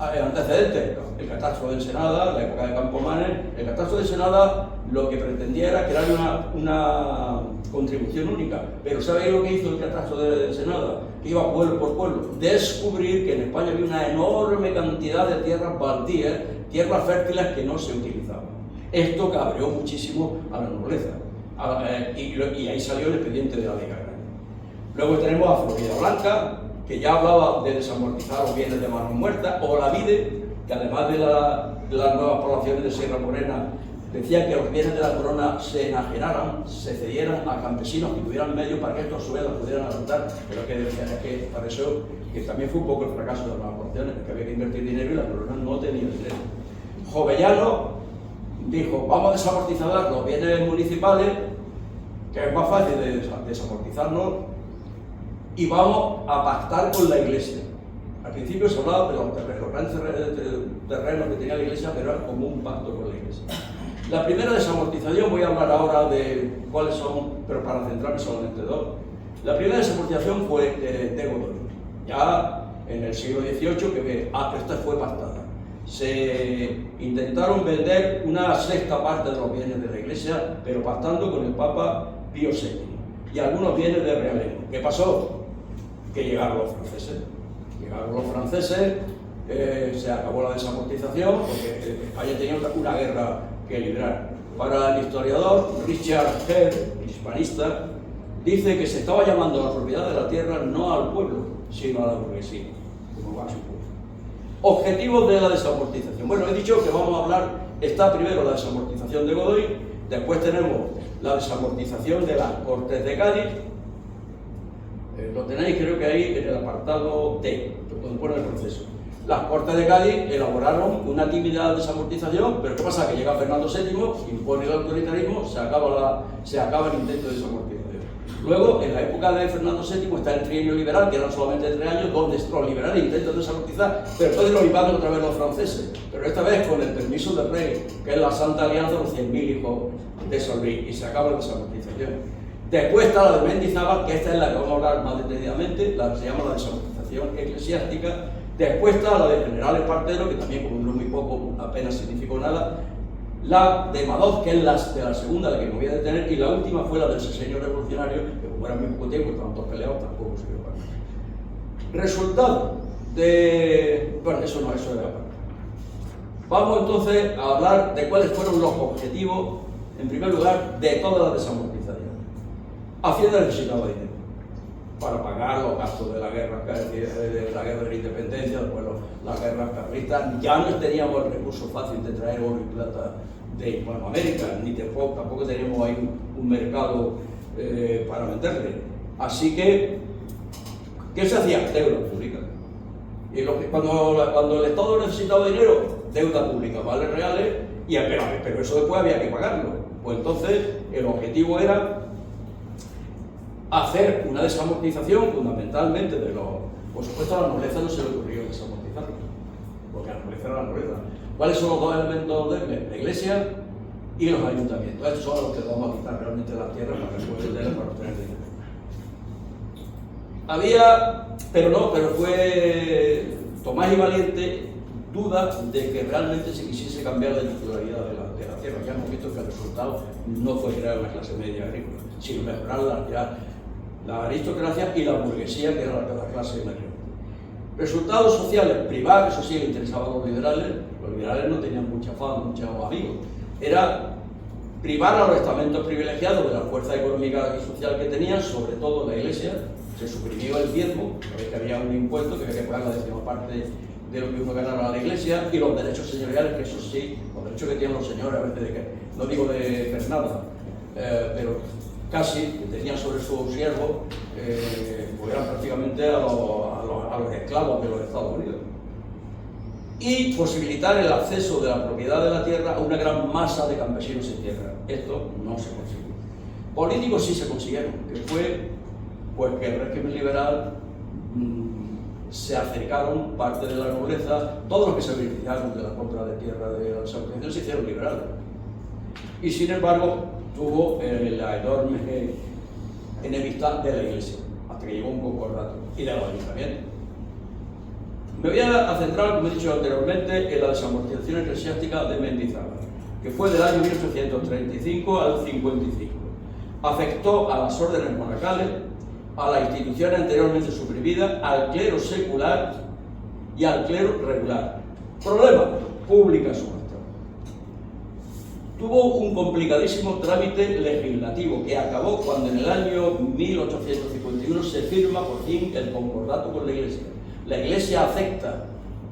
Antecedentes, el catastro de Ensenada, la época de Campomanes. El catastro de Ensenada lo que pretendía era crear una contribución única, pero ¿sabéis lo que hizo el catastro de Ensenada? Que iba pueblo por pueblo, descubrir que en España había una enorme cantidad de tierras baldías, tierras fértiles que no se utilizaban. Esto cabreó muchísimo a la nobleza, y ahí salió el expediente de la Ley Agraria. Luego tenemos a Florida Blanca, que ya hablaba de desamortizar los bienes de manos muertas, o la Vide, que además de las nuevas poblaciones de Sierra Morena, decía que los bienes de la corona se enajenaran, se cedieran a campesinos que tuvieran medios para que estos a su vez los pudieran adoptar, pero que decía que para eso, que también fue un poco el fracaso de las nuevas poblaciones, que había que invertir dinero y la corona no tenía dinero. Jovellano dijo, vamos a desamortizar los bienes municipales, que es más fácil de desamortizarlos, y vamos a pactar con la Iglesia. Al principio se hablaba de los grandes terrenos que tenía la Iglesia, pero era como un pacto con la Iglesia. La primera desamortización, voy a hablar ahora de cuáles son, pero para centrarme solamente dos. La primera desamortización fue de Godoy, ya en el siglo XVIII, que esta fue pactada. Se intentaron vender una sexta parte de los bienes de la Iglesia, pero pactando con el Papa Pío VII, y algunos bienes de realengo. ¿Qué pasó? Que llegaron los franceses. Se acabó la desamortización porque España tenía una guerra que librar. Para el historiador Richard Herr, hispanista, dice que se estaba llamando a la propiedad de la tierra no al pueblo, sino a la burguesía, como va a suponer. Objetivos de la desamortización. Bueno, he dicho que vamos a hablar, está primero la desamortización de Godoy, después tenemos la desamortización de las Cortes de Cádiz. Lo tenéis, creo que ahí en el apartado D, donde pone el proceso. Las Cortes de Cádiz elaboraron una tímida desamortización, pero ¿qué pasa? Que llega Fernando VII, impone el autoritarismo, se acaba el intento de desamortización. Luego, en la época de Fernando VII, está el trienio liberal, que eran solamente 3 años, donde los liberales intentan desamortizar, pero entonces lo invaden otra vez los franceses, pero esta vez con el permiso del rey, que es la Santa Alianza de los 100.000 hijos de San Luis, y se acaba la desamortización. Después está la de Mendizábal, que esta es la que vamos a hablar más detenidamente, la que se llama la desamortización eclesiástica. Después está la de General Espartero, que también, como no es muy poco, apenas significó nada. La de Madoz, que es la de la segunda, la que me voy a detener, y la última fue la del sexenio revolucionario, que como era muy poco tiempo, estaban todos peleados, tampoco se dio para. Resultado de... Bueno, eso no, eso era aparte. Vamos entonces a hablar de cuáles fueron los objetivos, en primer lugar, de toda la desamortización. Hacienda necesitaba dinero para pagar los gastos de la guerra de la independencia, después las guerras carlistas. Ya no teníamos el recurso fácil de traer oro y plata de Hispanoamérica, ni tampoco teníamos ahí un mercado para venderle. Así que, ¿qué se hacía? Deuda pública. Y cuando el Estado necesitaba dinero, deuda pública, vales reales, pero eso después había que pagarlo. Pues entonces el objetivo era hacer una desamortización fundamentalmente de los... Por supuesto a la nobleza no se le ocurrió desamortizarlo, porque la nobleza era la nobleza. ¿Cuáles son los dos elementos débiles? La Iglesia y los ayuntamientos. Estos son los que vamos a quitar realmente las tierras para que puedan tener para obtener dinero. Pero fue Tomás y Valiente duda de que realmente se quisiese cambiar la titularidad de la tierra. Ya hemos visto que el resultado no fue crear una clase media agrícola, sino mejorar la aristocracia y la burguesía, que era la clase mayor. Resultados sociales, privados, eso sí le interesaba a los liberales no tenían mucha fama, muchos amigos. Era privar a los estamentos privilegiados de la fuerza económica y social que tenían, sobre todo la Iglesia. Se suprimió el diezmo, que había un impuesto que había que pagar la 10ª parte de lo que uno ganara a la Iglesia, y los derechos señoriales, que eso sí, los derechos que tienen los señores, a veces no digo de pernada, pero casi, que tenían sobre sus siervos, pues eran prácticamente a los esclavos de los Estados Unidos. Y posibilitar el acceso de la propiedad de la tierra a una gran masa de campesinos sin tierra. Esto no se consiguió. Políticos sí se consiguieron, que fue pues que el régimen liberal se acercaron parte de la nobleza, todos los que se beneficiaron de la compra de tierra de la desamortización se hicieron liberales. y sin embargo tuvo la enorme enemistad de la Iglesia, hasta que llegó un concordato, y de los ayuntamientos. Me voy a centrar, como he dicho anteriormente, en la desamortización eclesiástica de Mendizábal, que fue del año 1835 al 55. Afectó a las órdenes monacales, a las instituciones anteriormente suprimidas, al clero secular y al clero regular. Problema: pública subasta. Tuvo un complicadísimo trámite legislativo que acabó cuando en el año 1851 se firma por fin el concordato con la Iglesia. La Iglesia acepta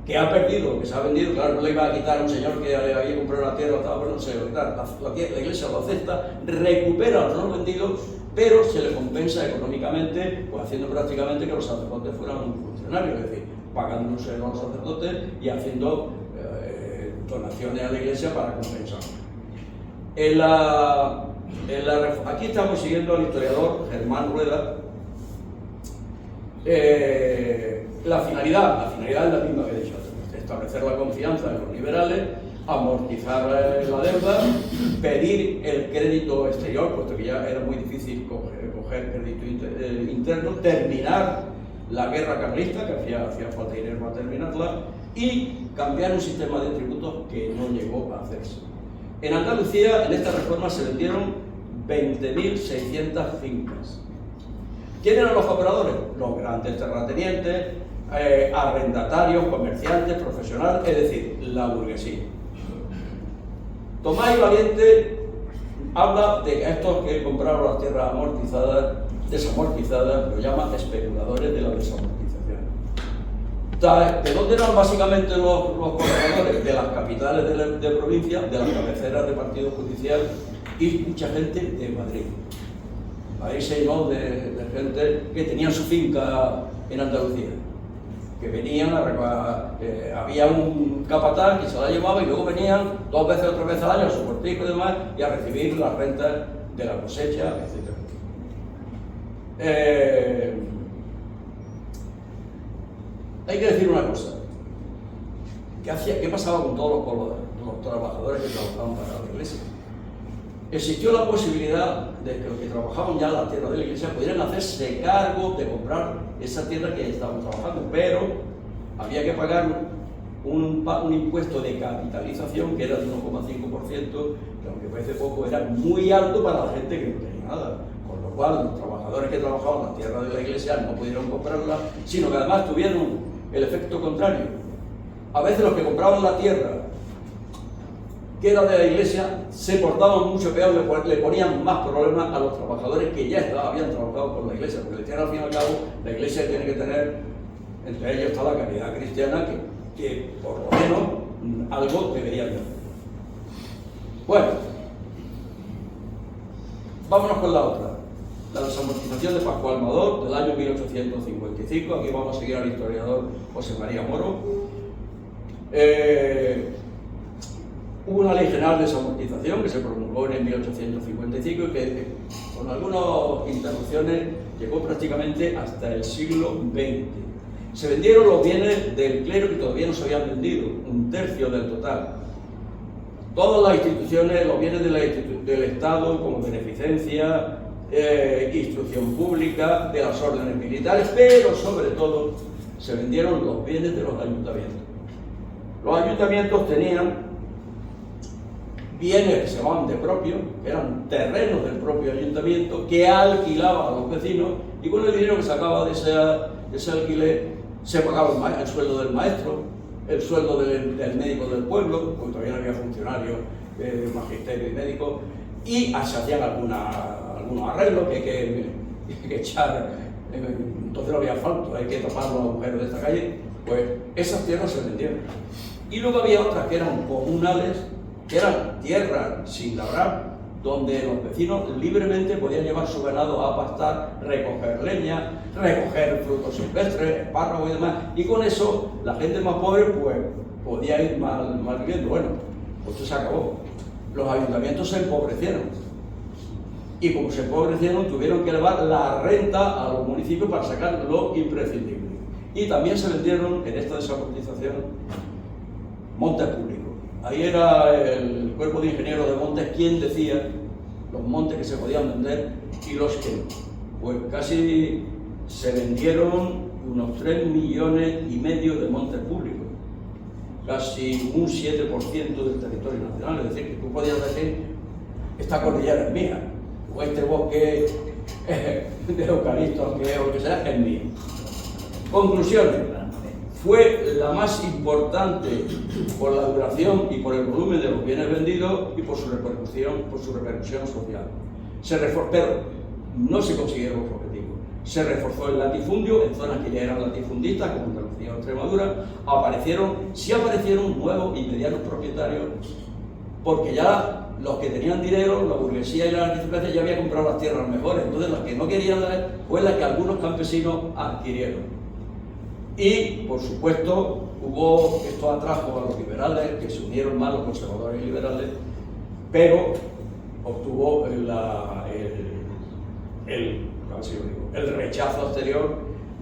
que ha perdido lo que se ha vendido. Claro, no le iba a quitar a un señor que había comprado una tierra, estaba bueno, no se lo quitar. La Iglesia lo acepta, recupera los no vendidos, pero se le compensa económicamente, pues haciendo prácticamente que los sacerdotes fueran funcionarios, es decir, pagándose a los sacerdotes y haciendo donaciones a la Iglesia para compensar. Aquí estamos siguiendo al historiador Germán Rueda. La finalidad es la misma que he dicho antes: establecer la confianza en los liberales, amortizar la deuda, pedir el crédito exterior, puesto que ya era muy difícil coger crédito interno, terminar la guerra carlista, que hacía falta dinero para terminarla, y cambiar un sistema de tributos que no llegó a hacerse. En Andalucía, en esta reforma se vendieron 20.600 fincas. ¿Quién eran los compradores? Los grandes terratenientes, arrendatarios, comerciantes, profesionales, es decir, la burguesía. Tomás y Valiente habla de que estos que compraron las tierras amortizadas, desamortizadas, lo llama especuladores de la desamortización. ¿De dónde eran básicamente los compradores? De las capitales de provincia, de las cabeceras de partido judicial y mucha gente de Madrid. Ahí se llenó de gente que tenía su finca en Andalucía, que venían había un capataz que se la llevaba y luego venían 2 veces o 3 veces al año a su cortijo y demás y a recibir las rentas de la cosecha, etc. Hay que decir una cosa: ¿qué pasaba con todos los trabajadores que trabajaban para la Iglesia? Existió la posibilidad de que los que trabajaban ya en la tierra de la Iglesia pudieran hacerse cargo de comprar esa tierra que estaban trabajando, pero había que pagar un impuesto de capitalización que era de 1,5%, que aunque parece poco, era muy alto para la gente que no tenía nada, con lo cual los trabajadores que trabajaban en la tierra de la Iglesia no pudieron comprarla, sino que además tuvieron el efecto contrario. A veces los que compraban la tierra que era de la Iglesia se portaban mucho peor, le ponían más problemas a los trabajadores que ya habían trabajado con la Iglesia, porque decían, al fin y al cabo, la Iglesia tiene que tener, entre ellos está la caridad cristiana, que por lo menos algo debería tener. Bueno, vámonos con la otra, la desamortización de Pascual Amador del año 1855. Aquí vamos a seguir al historiador José María Moro. Hubo una ley general de desamortización que se promulgó en 1855 y que, con algunas interrupciones, llegó prácticamente hasta el siglo XX. Se vendieron los bienes del clero que todavía no se habían vendido, 1/3 del total. Todas las instituciones, los bienes del Estado, como beneficencia, instrucción pública, de las órdenes militares, pero sobre todo se vendieron los bienes de los ayuntamientos. Los ayuntamientos tenían bienes que se llamaban de propio, que eran terrenos del propio ayuntamiento, que alquilaba a los vecinos, y con el dinero que sacaba de ese alquiler se pagaba el sueldo del maestro, el sueldo del médico del pueblo, porque todavía no había funcionarios, magisterio y médico, y se hacían algunos arreglos que hay que echar, entonces no había asfalto, hay que tapar los agujeros de esta calle. Pues esas tierras se vendieron. Y luego había otras que eran comunales, que eran tierras sin labrar, donde los vecinos libremente podían llevar su ganado a pastar, recoger leña, recoger frutos silvestres, espárragos y demás, y con eso la gente más pobre pues podía ir mal viviendo. Bueno, pues esto se acabó. Los ayuntamientos se empobrecieron, y como se empobrecieron tuvieron que elevar la renta a los municipios para sacar lo imprescindible. Y también se vendieron en esta desamortización montes públicos. Ahí era el cuerpo de ingenieros de montes quien decía los montes que se podían vender y los que no. Pues casi se vendieron unos 3,5 millones de montes públicos, casi un 7% del territorio nacional. Es decir, que tú podías decir, esta cordillera es mía, o este bosque de eucaliptos o lo que sea es mío. Conclusiones. Fue la más importante por la duración y por el volumen de los bienes vendidos y por su repercusión social. Pero no se consiguieron los objetivos. Se reforzó el latifundio en zonas que ya eran latifundistas, como Andalucía o Extremadura. Sí aparecieron nuevos y medianos propietarios, porque ya los que tenían dinero, la burguesía y la aristocracia, ya había comprado las tierras mejores. Entonces las que no querían dar fue las que algunos campesinos adquirieron. Y, por supuesto, esto atrajo a los liberales, que se unieron más los conservadores y liberales, pero obtuvo el rechazo exterior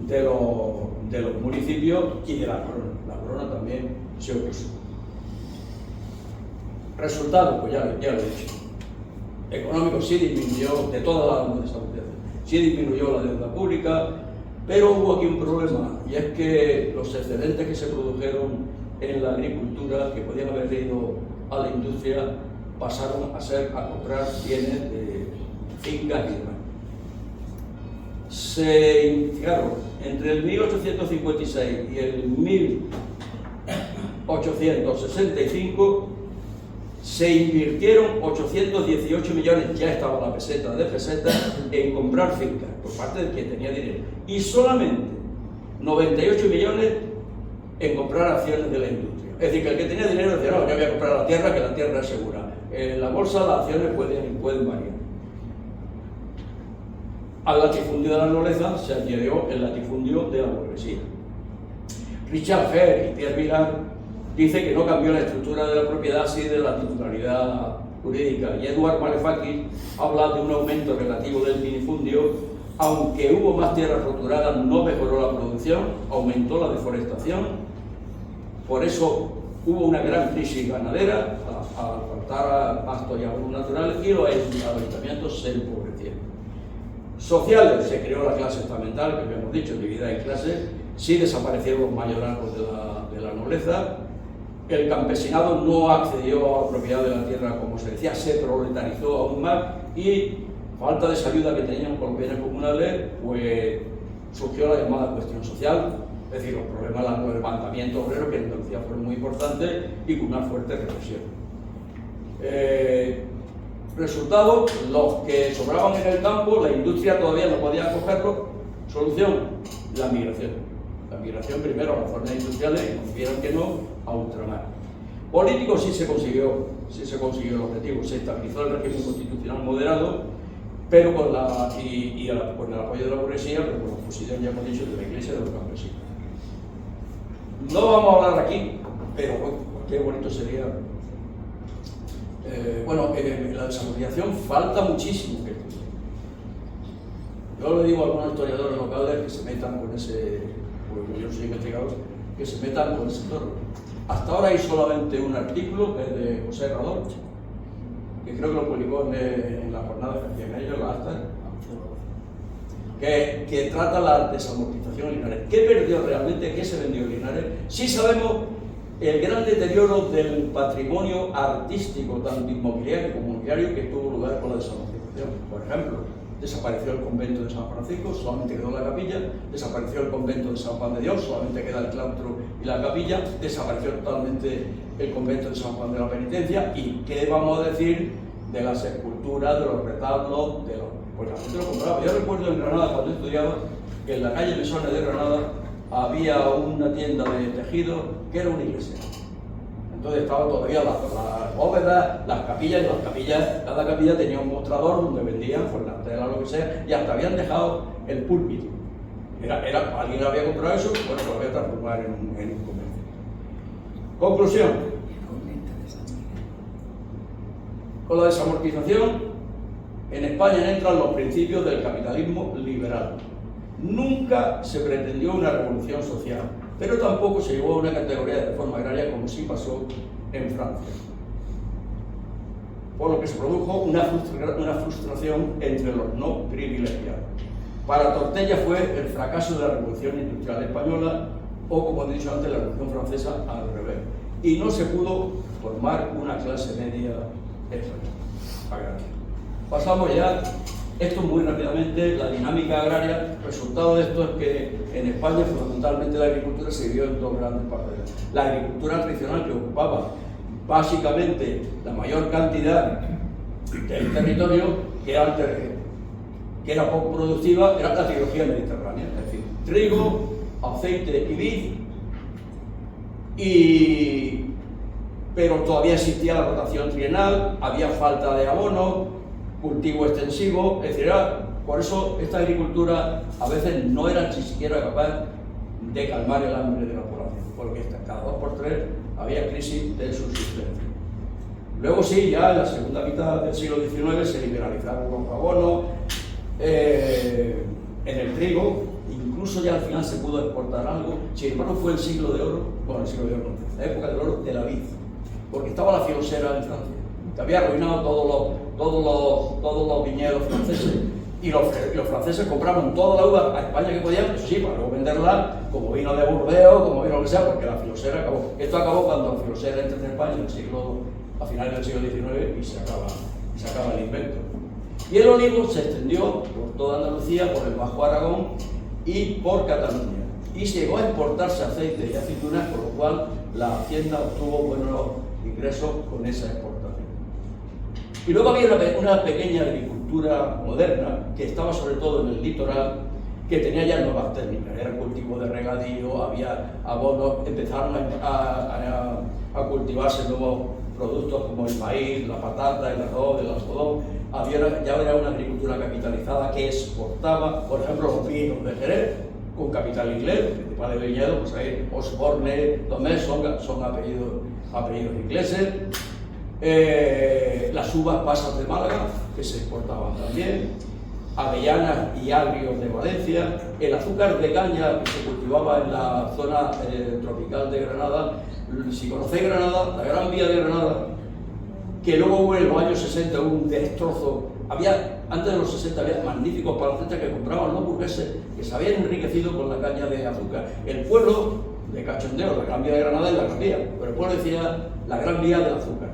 de los municipios y de la corona. La corona también se opuso. Resultado, pues ya lo he dicho. Económico sí disminuyó, de todas las desahuciaciones, sí disminuyó la deuda pública, pero hubo aquí un problema, y es que los excedentes que se produjeron en la agricultura, que podían haber ido a la industria, pasaron a comprar bienes de fincas y demás. Fijaros, entre el 1856 y el 1865 se invirtieron 818 millones, ya estaba la peseta de pesetas, en comprar fincas por parte del que tenía dinero, y solamente 98 millones en comprar acciones de la industria. Es decir, que el que tenía dinero decía, no, yo voy a comprar la tierra, que la tierra es segura. En la bolsa las acciones pueden variar. Al latifundio de la nobleza se adhirió el latifundio de la burguesía. Richard Hare y Pierre Vilar dice que no cambió la estructura de la propiedad, sí de la titularidad jurídica. Y Edward Malefakis habla de un aumento relativo del minifundio. Aunque hubo más tierras roturadas, no mejoró la producción, aumentó la deforestación. Por eso hubo una gran crisis ganadera, al faltar pasto y aguas naturales, y los ayuntamientos se empobrecieron. Sociales, se creó la clase estamental, que habíamos dicho, dividida en clases. Sí desaparecieron los mayorazgos de la nobleza. El campesinado no accedió a la propiedad de la tierra, como se decía, se proletarizó aún más, y falta de esa ayuda que tenían con los bienes comunales, pues surgió la llamada cuestión social, es decir, los problemas de los levantamientos obreros, que en Andalucía fueron muy importantes y con una fuerte represión. Resultado, los que sobraban en el campo, la industria todavía no podía acogerlo. Solución, la migración. La migración primero a las zonas industriales, y nos vieron que no, a ultramar. Político sí se consiguió el objetivo, se estabilizó el régimen constitucional moderado, pero con el apoyo de la burguesía, pero con la oposición, ya hemos dicho, de la Iglesia y de los campesinos. No vamos a hablar aquí, pero qué bonito sería. En la desarrollación falta muchísimo que estudiar. Yo le digo a algunos historiadores locales que se metan con ese, porque yo soy investigador, que se metan con el sector. Hasta ahora hay solamente un artículo, que es de José Rador, que creo que lo publicó en la jornada que hacían ellos, la acta, que trata la desamortización en Linares. ¿Qué perdió realmente? ¿Qué se vendió en Linares? Sí sabemos el gran deterioro del patrimonio artístico, tanto inmobiliario como mobiliario, que tuvo lugar con la desamortización. Por ejemplo, desapareció el convento de San Francisco, solamente quedó la capilla; desapareció el convento de San Juan de Dios, solamente queda el claustro y la capilla; desapareció totalmente el convento de San Juan de la Penitencia. ¿Y qué vamos a decir de las esculturas, de los retablos, pues la gente lo compraba? Yo recuerdo en Granada, cuando estudiaba, que en la calle Mesones de Granada había una tienda de tejidos que era una iglesia. Entonces estaban todavía las bóvedas, las capillas, y cada capilla tenía un mostrador donde vendían pues la tela, lo que sea, y hasta habían dejado el púlpito. Alguien había comprado eso, bueno, lo voy a transformar en un convento. Conclusión. Con la desamortización, en España entran los principios del capitalismo liberal. Nunca se pretendió una revolución social. pero tampoco se llegó a una categoría de reforma agraria como sí pasó en Francia. Por lo que se produjo una frustración entre los no privilegiados. Para Tortella fue el fracaso de la Revolución Industrial Española, o como he dicho antes, la Revolución Francesa al revés. Y no se pudo formar una clase media agraria. Pasamos ya, esto muy rápidamente, la dinámica agraria. El resultado de esto es que en España fundamentalmente la agricultura se dividió en dos grandes parcelas. La agricultura tradicional, que ocupaba básicamente la mayor cantidad del territorio, que era poco productiva, era la trilogía mediterránea, es decir, trigo, aceite y vid, pero todavía existía la rotación trienal, había falta de abono, cultivo extensivo, es decir, por eso esta agricultura a veces no era ni siquiera capaz de calmar el hambre de la población, porque cada 2 por 3 había crisis de subsistencia. Luego sí, ya en la segunda mitad del siglo XIX se liberalizaron los abonos, en el trigo, incluso ya al final se pudo exportar algo. Sin embargo fue el siglo de oro, bueno, el siglo de oro no, la época del oro de la vid, porque estaba la filosera en Francia, que había arruinado todos los viñedos franceses, y los franceses compraban toda la uva a España que podían, eso sí, para luego venderla como vino de Burdeos, como vino lo que sea, porque la filosera acabó. Esto acabó cuando la filosera entra en España a finales del siglo XIX y se acaba el invento. Y el olivo se extendió por toda Andalucía, por el Bajo Aragón y por Cataluña. Y llegó a exportarse aceite y aceitunas, por lo cual la hacienda obtuvo buenos ingresos con esa exportación. Y luego había una pequeña agricultura moderna, que estaba sobre todo en el litoral, que tenía ya nuevas técnicas. Era el cultivo de regadío, había abonos, empezaron a cultivarse nuevos productos como el maíz, la patata, el arroz, el algodón. Ya era una agricultura capitalizada que exportaba, por ejemplo, los vinos de Jerez, con capital inglés, los principales viñedos, pues ahí Osborne, Domés son apellidos ingleses. Las uvas pasas de Málaga, que se exportaban también, avellanas y agrios de Valencia, el azúcar de caña que se cultivaba en la zona tropical de Granada. Si conocéis Granada, la Gran Vía de Granada, que luego hubo en los años 60 un destrozo. Antes de los 60 había magníficos palacetes que compraban los burgueses que se habían enriquecido con la caña de azúcar. El pueblo de cachondeo, la Gran Vía de Granada es la Gran Vía, pero el pueblo decía la Gran Vía del azúcar.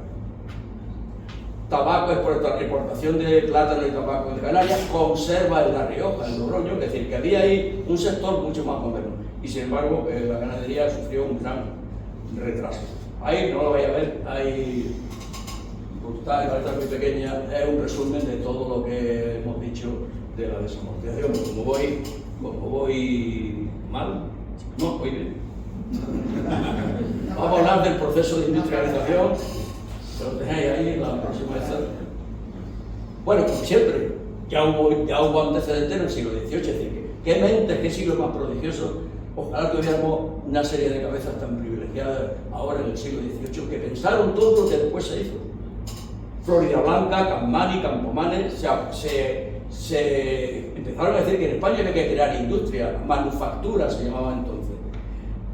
Tabaco, exportación de plátano y tabaco de Canarias, conserva en La Rioja, en Logroño, es decir, que había ahí un sector mucho más moderno. Y sin embargo, la ganadería sufrió un gran retraso. Ahí no lo vais a ver, hay brutal, la letra muy pequeña, es un resumen de todo lo que hemos dicho de la desamortización. Como voy mal, no, voy bien. Vamos a hablar del proceso de industrialización, que lo tenéis ahí en la próxima vez. Bueno, como siempre, ya hubo antecedentes en el siglo XVIII, es decir, qué mentes, qué siglo más prodigioso. Ojalá tuviéramos una serie de cabezas tan privilegiadas ahora en el siglo XVIII que pensaron todo lo que después se hizo. Florida Blanca, Campmani, Campomanes, se empezaron a decir que en España había que crear industria, manufactura se llamaba entonces.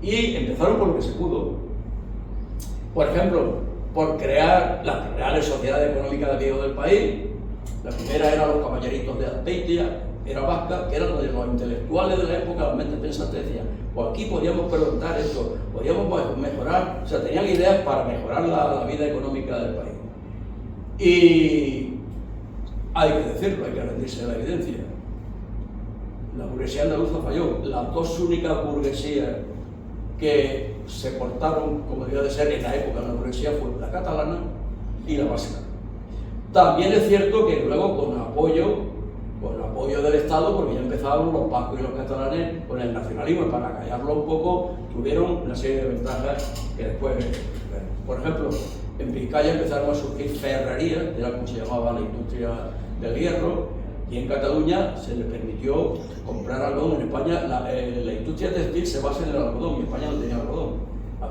Y empezaron por lo que se pudo. Por ejemplo, por crear las reales sociedades económicas de viejo del país. La primera eran los caballeritos de Azpeitia, era vasca, que eran los intelectuales de la época, las mentes pensantes decían, pues aquí podíamos preguntar esto, podíamos mejorar, o sea, tenían ideas para mejorar la vida económica del país. Y hay que decirlo, hay que rendirse a la evidencia. La burguesía andaluza falló. Las dos únicas burguesías que se portaron como debía de ser en la época de la burguesía fue la catalana y la vasca. También es cierto que luego con apoyo del Estado, porque ya empezaron los vascos y los catalanes con el nacionalismo, y para callarlo un poco tuvieron una serie de ventajas que después, por ejemplo, en Vizcaya empezaron a surgir ferrerías, era como se llamaba la industria del hierro, y en Cataluña se les permitió comprar algodón. En España la industria textil se basa en el algodón, y España no tenía algodón.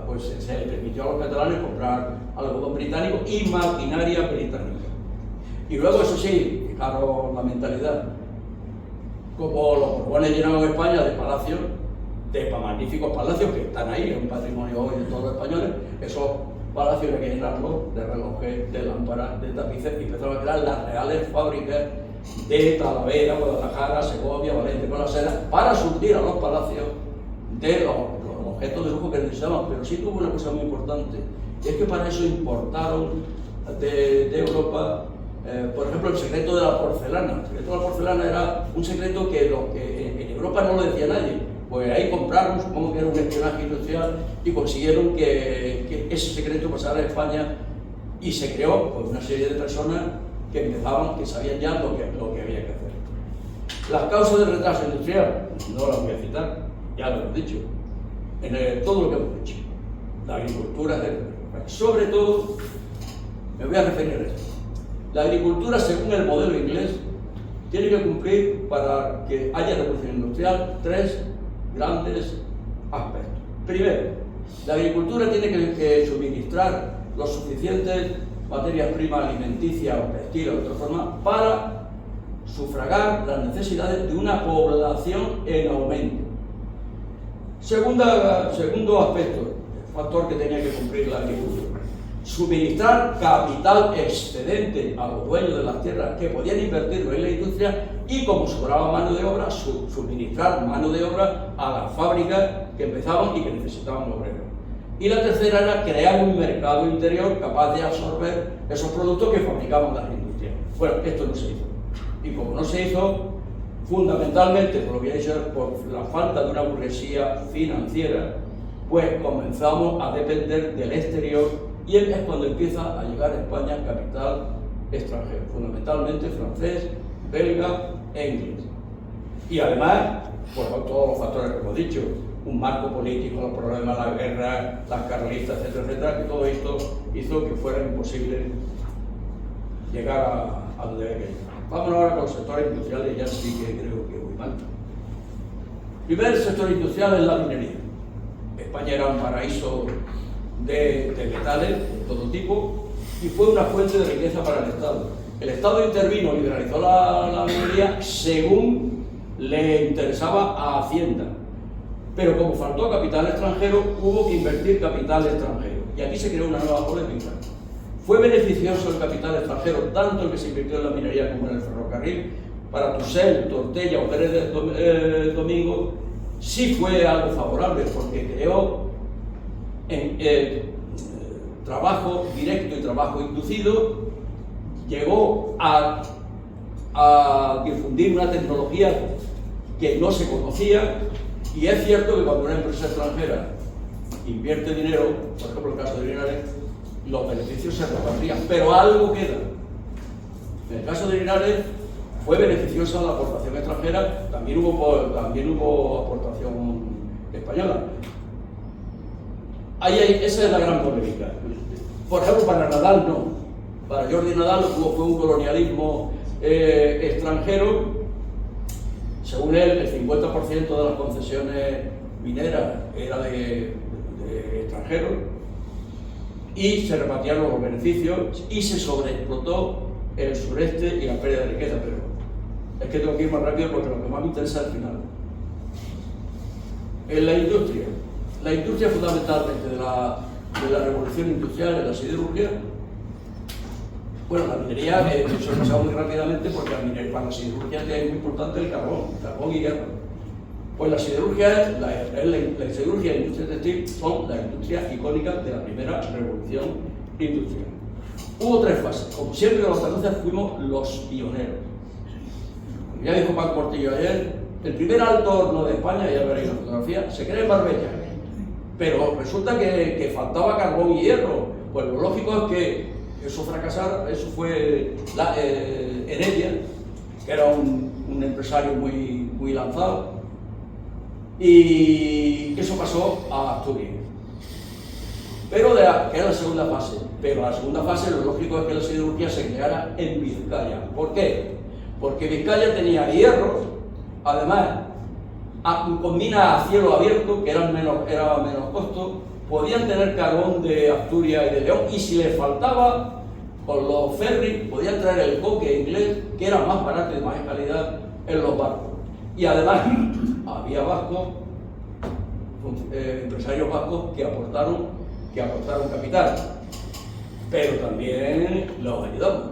Pues se les permitió a los catalanes comprar algodón británico y maquinaria británica. Y luego, eso sí, fijaros la mentalidad. Como los Borbones llenaron España de palacios, de magníficos palacios que están ahí, es un patrimonio hoy de todos los españoles. Esos palacios hay que llenarlos de relojes, de lámparas, de tapices, y empezaron a crear las reales fábricas de Talavera, Guadalajara, Segovia, Valencia, con la seda, para surtir a los palacios de los objetos de lujo que necesitaban. Pero sí tuvo una cosa muy importante, y es que para eso importaron de Europa, por ejemplo, el secreto de la porcelana. El secreto de la porcelana era un secreto que en Europa no lo decía nadie. Pues ahí compraron, supongo que era un espionaje industrial, y consiguieron que ese secreto pasara a España, y se creó pues, una serie de personas que empezaban, que sabían ya lo que había que hacer. Las causas del retraso industrial, no las voy a citar, ya lo hemos dicho, todo lo que hemos dicho, la agricultura, etc. Sobre todo, me voy a referir a esto. La agricultura, según el modelo inglés, tiene que cumplir, para que haya revolución industrial, 3 grandes aspectos. Primero, la agricultura tiene que suministrar los suficientes materias primas alimenticias o textiles o de otra forma para sufragar las necesidades de una población en aumento. Segundo aspecto, factor que tenía que cumplir la agricultura: suministrar capital excedente a los dueños de las tierras que podían invertirlo en la industria, y como sobraba mano de obra, suministrar mano de obra a las fábricas que empezaban y que necesitaban obreros. Y la tercera era crear un mercado interior capaz de absorber esos productos que fabricaban las industrias. Bueno, esto no se hizo. Y como no se hizo, fundamentalmente, por lo que he dicho, por la falta de una burguesía financiera, pues comenzamos a depender del exterior, y es cuando empieza a llegar a España capital extranjero, fundamentalmente francés, belga e inglés. Y además, por todos los factores que hemos dicho, un marco político, los problemas, la guerra, las carlistas, etcétera, etcétera, que todo esto hizo que fuera imposible llegar a donde había que llegar. Vámonos ahora con los sectores industriales, ya sí que creo que voy mal. El primer sector industrial es la minería. España era un paraíso de metales de todo tipo, y fue una fuente de riqueza para el Estado. El Estado intervino, liberalizó la minería según le interesaba a Hacienda, pero como faltó capital extranjero, hubo que invertir capital extranjero, y aquí se creó una nueva polémica. ¿Fue beneficioso el capital extranjero, tanto el que se invirtió en la minería como en el ferrocarril, para Tusell, Tortella o Pérez de Domingo? Sí fue algo favorable, porque creó trabajo directo y trabajo inducido, llegó a difundir una tecnología que no se conocía, y es cierto que cuando una empresa extranjera invierte dinero, por ejemplo el caso de Linares, los beneficios se repartían, pero algo queda. En el caso de Linares fue beneficiosa la aportación extranjera, también hubo aportación española. Esa es la gran polémica. Por ejemplo, para Nadal no. Para Jordi Nadal fue un colonialismo extranjero. Según él, el 50% de las concesiones mineras era de extranjeros, y se repartieron los beneficios y se sobreexplotó el sureste y la pérdida de riqueza. Pero es que tengo que ir más rápido porque lo que más me interesa es el final. En la industria fundamentalmente de la revolución industrial es la siderurgia. Bueno, la minería, eso he pasado muy rápidamente porque para la siderurgia es muy importante el carbón y hierro. Pues la siderurgia, la siderurgia y la industria textil son las industrias icónicas de la primera revolución industrial. Hubo 3 fases. Como siempre, los andaluces fuimos los pioneros. Como ya dijo Paco Portillo ayer, el primer alto horno de España, ya veréis la fotografía, se crea en Marbella. Pero resulta que faltaba carbón y hierro. Pues lo lógico es que eso fracasara. Eso fue Heredia, que era un empresario muy lanzado, y eso pasó a Asturias. Pero que era la segunda fase. Pero la segunda fase, lo lógico es que la siderurgia se creara en Vizcaya. ¿Por qué? Porque Vizcaya tenía hierro, además con minas a cielo abierto, que era menos costo, podían tener carbón de Asturias y de León, y si les faltaba, con los ferries podían traer el coque inglés, que era más barato y de más calidad, en los barcos. Y además había barcos empresarios vascos que aportaron capital, pero también los ayudamos.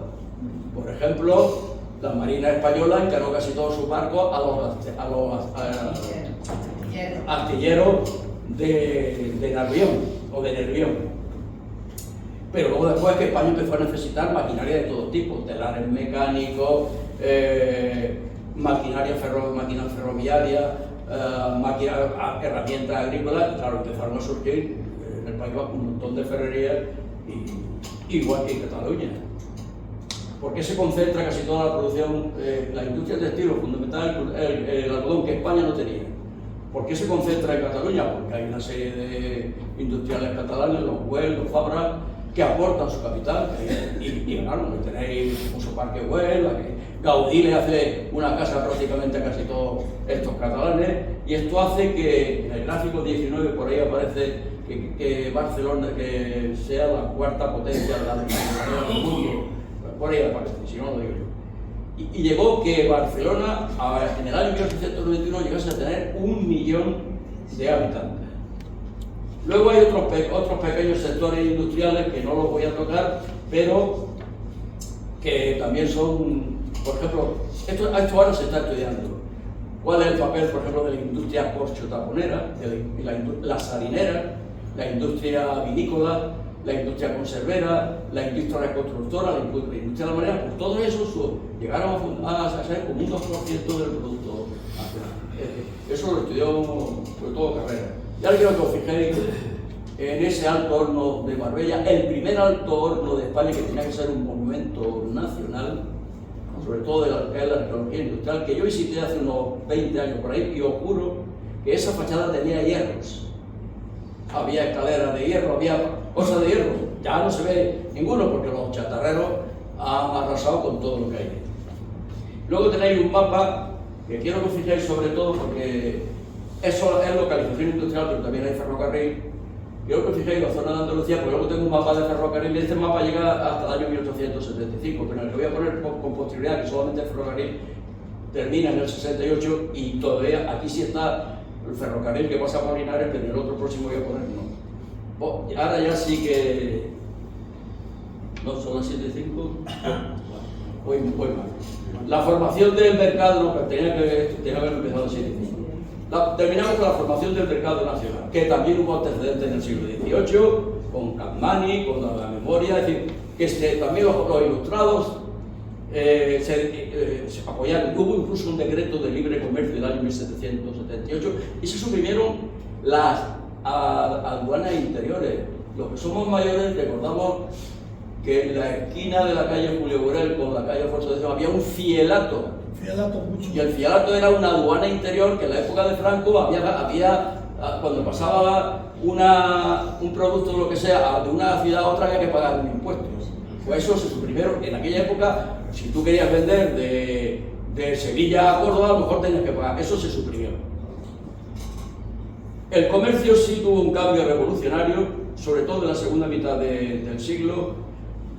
Por ejemplo, la Marina Española encargó casi todos sus barcos a los astilleros de Nervión o de Nervión. Pero luego después que España empezó a necesitar maquinaria de todo tipo, telares mecánicos, máquinas ferroviarias, herramientas agrícolas, y claro, empezaron a surgir en el País Vasco un montón de ferrerías, igual que en Cataluña. ¿Por qué se concentra casi toda la producción, la industria textil, fundamental, el algodón, que España no tenía? ¿Por qué se concentra en Cataluña? Porque hay una serie de industriales catalanes, los Güell, los Fabra, que aportan su capital y ganaron. Tenéis el famoso Parque Güell, la que Gaudí le hace una casa prácticamente a casi todos estos catalanes, y esto hace que en el gráfico 19 por ahí aparece que Barcelona que sea la cuarta potencia de la del mundo. Por ahí aparece, si no lo digo yo. Y llegó que Barcelona en el año 1891 llegase a tener 1 millón de habitantes. Luego hay otros pequeños sectores industriales que no los voy a tocar, pero que también son, por ejemplo, esto ahora se está estudiando. ¿Cuál es el papel, por ejemplo, de la industria corcho-taponera, de la salinera, la industria vinícola, la industria conservera, la industria reconstructora, la industria de la manera? Pues todos esos llegaron a ser como un 2% del Producto Nacional. Eso lo estudió sobre todo Carrera. Y ahora quiero que os fijéis en ese alto horno de Marbella, el primer alto horno de España, que tenía que ser un monumento nacional, sobre todo de la arqueología industrial, que yo visité hace unos 20 años por ahí, y os juro que esa fachada tenía hierros. Había escaleras de hierro, había cosas de hierro. Ya no se ve ninguno porque los chatarreros han arrasado con todo lo que hay. Luego tenéis un mapa que quiero que os fijéis sobre todo porque eso es localización industrial, pero también hay ferrocarril. Quiero que os fijéis la zona de Andalucía, porque luego tengo un mapa de ferrocarril, y este mapa llega hasta el año 1875, pero el que voy a poner con posterioridad, que solamente el ferrocarril termina en el 68, y todavía aquí sí está el ferrocarril que pasa por Linares, pero en el otro próximo voy a poner no. Ahora ya sí que... ¿No son las 7:05? Voy mal. La formación del mercado, no, pero tenía que haber empezado a 7:05. Terminamos con la formación del mercado nacional, que también hubo antecedentes en el siglo XVIII, con Capmany, con la memoria, es decir, que también los ilustrados se apoyaron. Hubo incluso un decreto de libre comercio del año 1778 y se suprimieron las aduanas interiores. Los que somos mayores recordamos que en la esquina de la calle Julio Borel con la calle Alfonso X había un fielato. Y el fielato era una aduana interior que en la época de Franco había cuando pasaba un producto o lo que sea de una ciudad a otra había que pagar un impuesto. Pues eso se suprimieron. En aquella época, si tú querías vender de Sevilla a Córdoba, a lo mejor tenías que pagar. Eso se suprimió. El comercio sí tuvo un cambio revolucionario, sobre todo en la segunda mitad del siglo,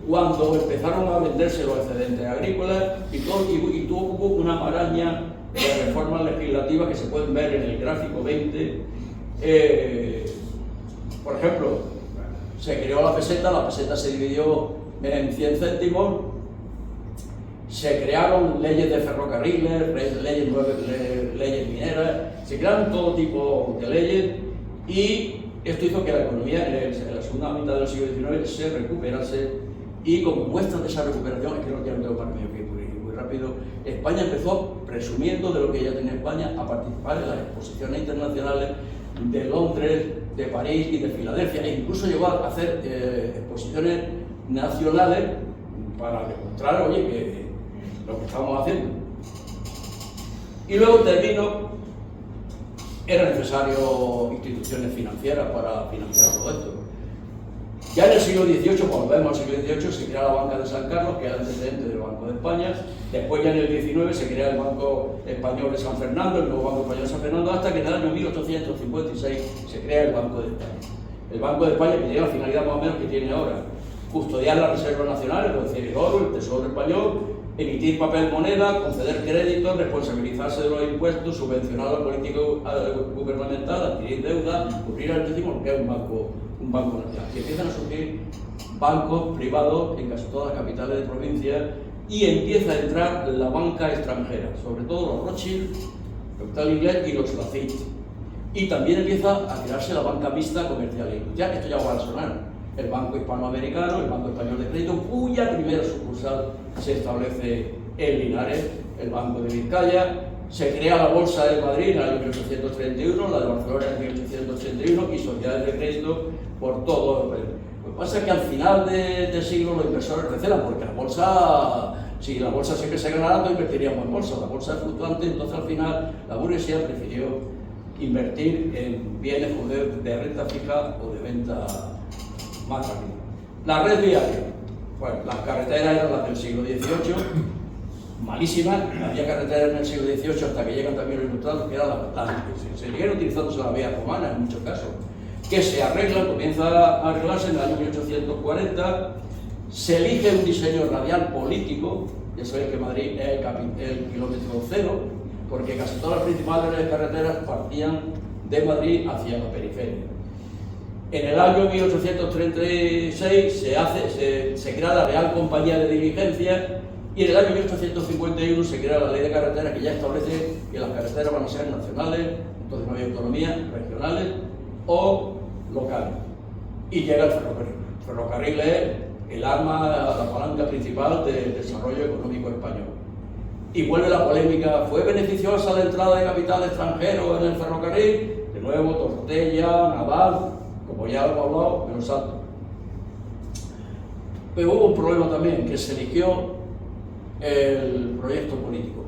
cuando empezaron a venderse los excedentes agrícolas y tuvo una maraña de reformas legislativas que se pueden ver en el gráfico 20. Por ejemplo, se creó la peseta se dividió en 100 céntimos, se crearon leyes de ferrocarriles, leyes mineras, se crearon todo tipo de leyes, y esto hizo que la economía en la segunda mitad del siglo XIX se recuperase. Y como muestra de esa recuperación, es que no tengo para mí que muy rápido, España empezó, presumiendo de lo que ya tenía España, a participar en las exposiciones internacionales de Londres, de París y de Filadelfia, e incluso llegó a hacer exposiciones nacionales para demostrar, oye, que lo que estábamos haciendo. Y luego termino, era necesario instituciones financieras para financiar todo esto. Ya en el siglo XVIII, volvemos al siglo XVIII, se crea la Banca de San Carlos, que era antecedente del Banco de España. Después, ya en el XIX, se crea el Banco Español de San Fernando, el nuevo Banco Español de San Fernando, hasta que en el año 1856 se crea el Banco de España. El Banco de España, que tiene la finalidad más o menos que tiene ahora: custodiar las reservas nacionales, es decir, el oro, el tesoro español, emitir papel moneda, conceder créditos, responsabilizarse de los impuestos, subvencionar la política gubernamental, adquirir deuda, cubrir al décimo, lo que es un banco nacional. Y empiezan a surgir bancos privados en casi todas las capitales de provincias y empieza a entrar la banca extranjera, sobre todo los Rothschild, los Capital Inglés y los Lafite. Y también empieza a crearse la banca mixta comercial e industrial. Esto ya va a sonar. El Banco Hispanoamericano, el Banco Español de Crédito, cuya primera sucursal se establece en Linares, el Banco de Vizcaya. Se crea la Bolsa de Madrid en el año 1831, la de Barcelona en 1881 y sociedades de crédito por todo el país. Lo que pasa es que al final del siglo los inversores recelan, porque la bolsa, si la bolsa siempre se ganara, no invertiríamos en bolsa. La bolsa es fluctuante, entonces al final la burguesía prefirió invertir en bienes de renta fija o de venta más rápida. La red viaria. Bueno, las carreteras eran las del siglo XVIII, malísimas. Había carreteras en el siglo XVIII hasta que llegan también los ilustrados, que eran se siguieron utilizándose las vías romanas en muchos casos, que se arreglan, comienza a arreglarse en el año 1840. Se elige un diseño radial político. Ya sabéis que Madrid es el kilómetro cero, porque casi todas las principales carreteras partían de Madrid hacia la periferia. En el año 1836 se crea la Real Compañía de Diligencias y en el año 1851 se crea la Ley de Carreteras, que ya establece que las carreteras van a ser nacionales, entonces no hay autonomía, regionales o locales. Y llega el ferrocarril. El ferrocarril es el arma, la palanca principal del desarrollo económico español. Y vuelve la polémica: ¿fue beneficiosa la entrada de capital extranjero en el ferrocarril? De nuevo, Tortella, Nadal, como ya lo he hablado, me lo salto. Pero hubo un problema también, que se eligió el proyecto político,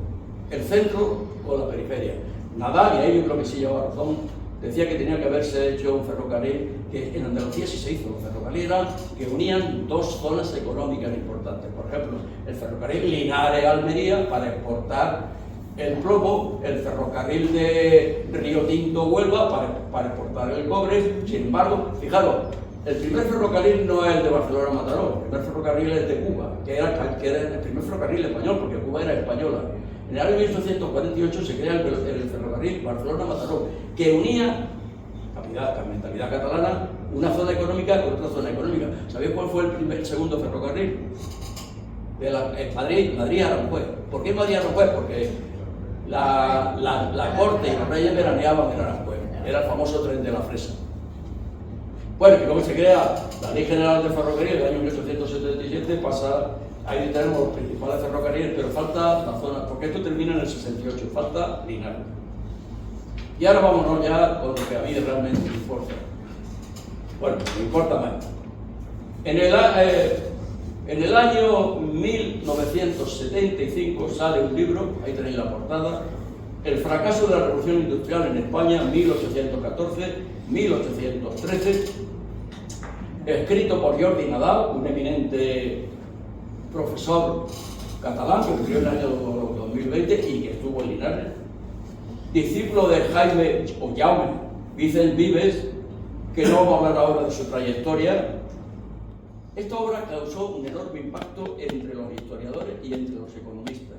el centro o la periferia. Nadal, y ahí yo creo que sí lleva razón, decía que tenía que haberse hecho un ferrocarril, que en Andalucía sí se hizo. Los ferrocarriles que unían dos zonas económicas importantes. Por ejemplo, el ferrocarril Linares-Almería para exportar el plomo, el ferrocarril de Río Tinto-Huelva para exportar el cobre. Sin embargo, fijaros, el primer ferrocarril no es el de Barcelona-Mataró, el primer ferrocarril es de Cuba, que era el primer ferrocarril español, porque Cuba era española. En el año 1848 se crea el ferrocarril Barcelona-Mataró, que unía mentalidad catalana, una zona económica con otra zona económica. ¿Sabéis cuál fue el segundo ferrocarril? Madrid-Aranjuez. ¿Por qué Madrid-Aranjuez? Porque la corte y los reyes veraneaban en Aranjuez. Era el famoso tren de la Fresa. Bueno, y luego se crea la Ley General de Ferrocarril en el año 1877, pasa. Ahí tenemos los principales ferrocarriles, pero falta la zona, porque esto termina en el 68, falta Linares. Y ahora vámonos ya con lo que a mí realmente me importa. Bueno, me importa más. En el año 1975 sale un libro, ahí tenéis la portada, El fracaso de la Revolución Industrial en España, 1814-1813, escrito por Jordi Nadal, un eminente profesor catalán que murió en el año 2020 y que estuvo en Linares, discípulo de Jaume Vicent Vives, que no vamos a hablar ahora de su trayectoria. Esta obra causó un enorme impacto entre los historiadores y entre los economistas.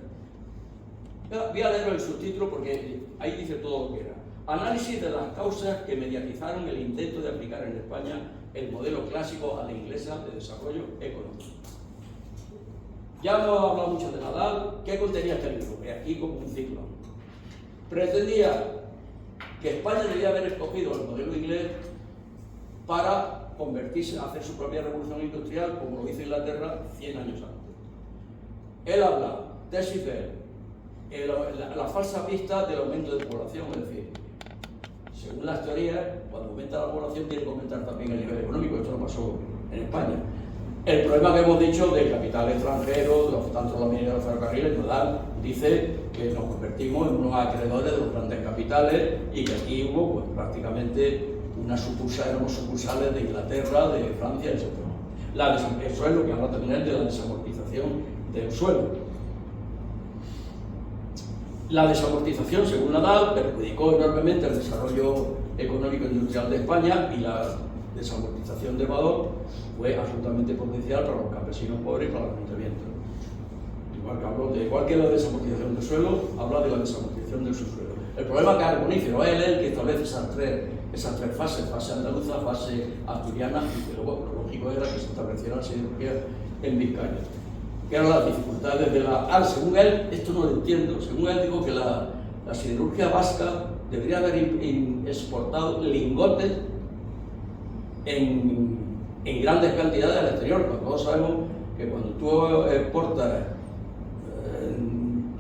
Voy a leer el subtítulo porque ahí dice todo lo que era. Análisis de las causas que mediatizaron el intento de aplicar en España el modelo clásico a la inglesa de desarrollo económico. Ya hemos hablado mucho de Nadal. ¿Qué contenía este libro? Aquí como un ciclo. Pretendía que España debía haber escogido el modelo inglés para convertirse, hacer su propia revolución industrial, como lo hizo Inglaterra 100 años antes. Él habla, tesis de él, la falsa pista del aumento de población, es decir, según las teorías, cuando aumenta la población tiene que aumentar también el nivel económico. Esto no pasó en España. El problema que hemos dicho del capital extranjero, tanto la minería de los ferrocarriles, Nadal dice que nos convertimos en unos acreedores de los grandes capitales y que aquí hubo pues, prácticamente éramos sucursales de Inglaterra, de Francia, etc. Eso es lo que habla también de la desamortización del suelo. La desamortización, según Nadal, perjudicó enormemente el desarrollo económico e industrial de España y la desamortización de valor fue absolutamente perjudicial para los campesinos pobres y para los ayuntamientos. igual que la desamortización del suelo, habla de la desamortización del subsuelo. El problema carbonífero es el que establece esas tres fases, fase andaluza, fase asturiana, y luego lo lógico era que se estableciera la siderurgia en Vizcaya. Que eran las dificultades de la... según él, esto no lo entiendo, según él dijo que la siderurgia vasca debería haber exportado lingotes en grandes cantidades al exterior, porque todos sabemos que cuando tú exportas,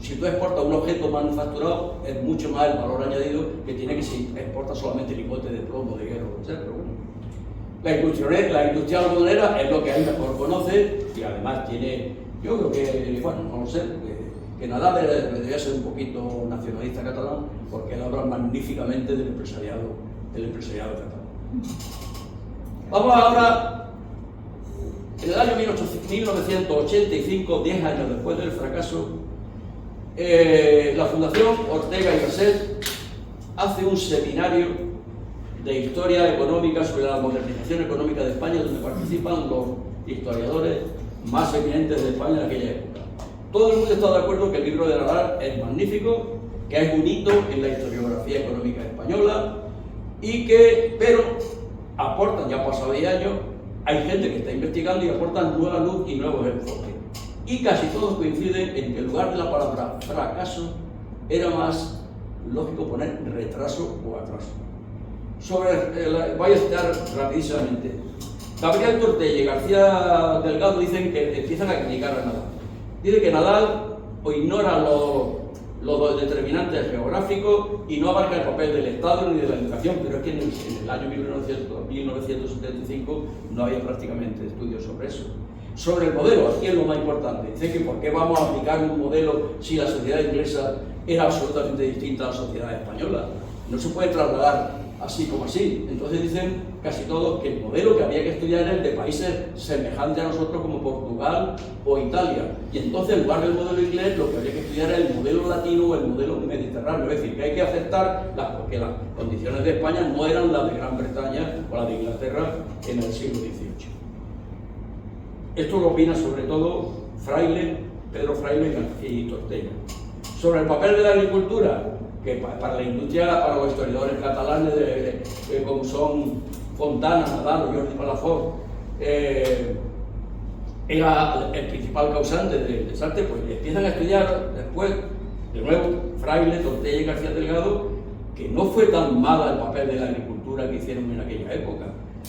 si tú exportas un objeto manufacturado, es mucho más el valor añadido que tiene que si exportas solamente lingotes de plomo, de hierro, etc. Pero bueno, la industria algodonera es lo que él mejor conoce y además tiene, yo creo que, bueno, no lo sé, que Nadal debería ser un poquito nacionalista catalán, porque él habla magníficamente del empresariado catalán. Vamos ahora, en el año 1985, 10 años después del fracaso, la Fundación Ortega y Gasset hace un seminario de historia económica sobre la modernización económica de España, donde participan los historiadores más eminentes de España en aquella época. Todo el mundo está de acuerdo que el libro de Nadal es magnífico, que es un hito en la historiografía económica española, pero aportan, ya han pasado 10 años, hay gente que está investigando y aportan nueva luz y nuevos enfoques. Y casi todos coinciden en que en lugar de la palabra fracaso, era más lógico poner retraso o atraso. Voy a citar rapidísimamente. Gabriel Tortella y García Delgado dicen que empiezan a criticar a Nadal. Dice que Nadal ignora los determinantes geográficos y no abarca el papel del Estado ni de la educación, pero es que en el año 1975 no había prácticamente estudios sobre eso. Sobre el modelo, aquí es lo más importante. Dice que por qué vamos a aplicar un modelo si la sociedad inglesa era absolutamente distinta a la sociedad española. No se puede trasladar así como así. Entonces dicen casi todos que el modelo que había que estudiar era el de países semejantes a nosotros como Portugal o Italia. Y entonces en lugar del modelo inglés lo que había que estudiar era el modelo latino o el modelo mediterráneo. Es decir, que hay que aceptar porque las condiciones de España no eran las de Gran Bretaña o las de Inglaterra en el siglo XVIII. Esto lo opina sobre todo Pedro Fraile y Tortella. Sobre el papel de la agricultura, que para la industria, para los historiadores catalanes como son Fontana, Nadal o Jordi Palafox, era el principal causante del desastre, pues empiezan a estudiar después, de nuevo, Fraile, Tortella y García Delgado, que no fue tan mala el papel de la agricultura que hicieron en aquella época,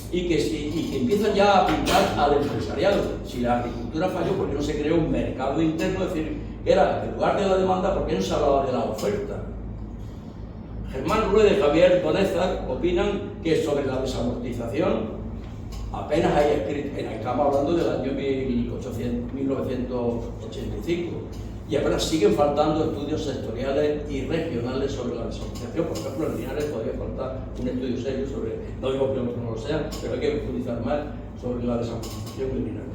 y que empiezan ya a aplicar al empresariado. Si la agricultura falló, ¿por qué no se creó un mercado interno? Es decir, era en lugar de la demanda, ¿por qué no se hablaba de la oferta? Germán Rueda y Javier Donezar opinan que sobre la desamortización apenas hay escrito, estamos hablando del año 1985, y apenas siguen faltando estudios sectoriales y regionales sobre la desamortización. Por ejemplo, en Linares todavía falta un estudio serio sobre, no digo que no lo sea, pero hay que profundizar más sobre la desamortización en Linares.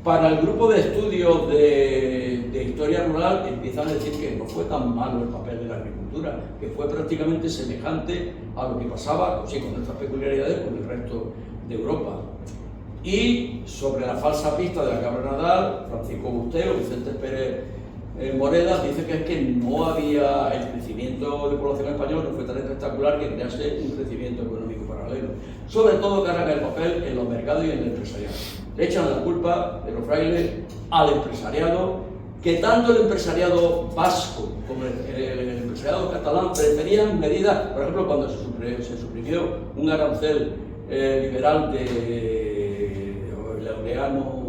Para el grupo de estudios de historia rural empiezan a decir que no fue tan malo el papel de la agricultura, que fue prácticamente semejante a lo que pasaba, sí, con nuestras peculiaridades, con el resto de Europa. Y sobre la falsa pista de la cabra Nadal, Francisco Busteo, Vicente Pérez Moreda dice que es que no había el crecimiento de población española, no fue tan espectacular que crease un crecimiento económico paralelo. Sobre todo carga el papel en los mercados y en el empresariado. Le echan la culpa de los frailes al empresariado, que tanto el empresariado vasco como el empresariado catalán preferían medidas, por ejemplo, cuando se suprimió un arancel liberal de Laureano,